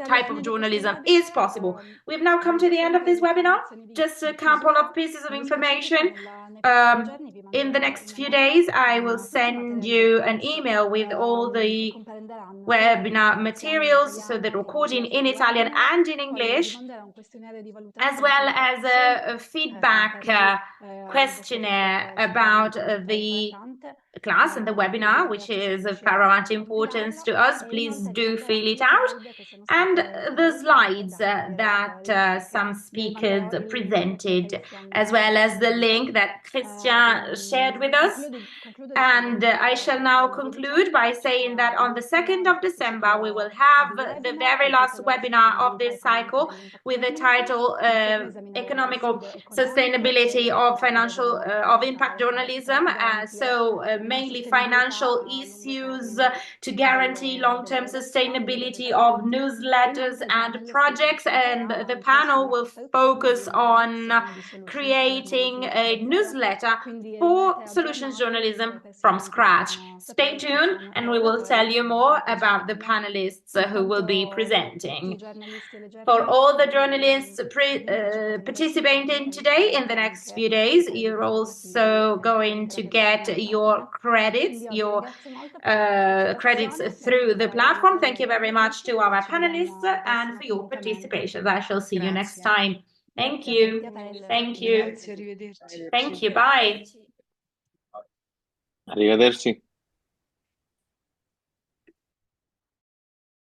type of journalism is possible. We've now come to the end of this webinar. Just a couple of pieces of information. In the next few days, I will send you an email with all the webinar materials, so the recording in Italian and in English, as well as a feedback questionnaire about the class and the webinar, which is of paramount importance to us. Please do fill it out. And the slides that some speakers presented, as well as the link that Christian shared with us. And I shall now conclude by saying that on the 2nd of December, we will have the very last webinar of this cycle with the title Economical Sustainability of Impact Journalism. Mainly financial issues to guarantee long-term sustainability of newsletters and projects. And the panel will focus on creating a newsletter for solutions journalism from scratch. Stay tuned and we will tell you more about the panelists who will be presenting. For all the journalists participating today, in the next few days, you're also going to get your credits, through the platform. Thank you very much to our panelists and for your participation. I shall see you next time. Thank you. Thank you. Thank you. Bye. Arrivederci.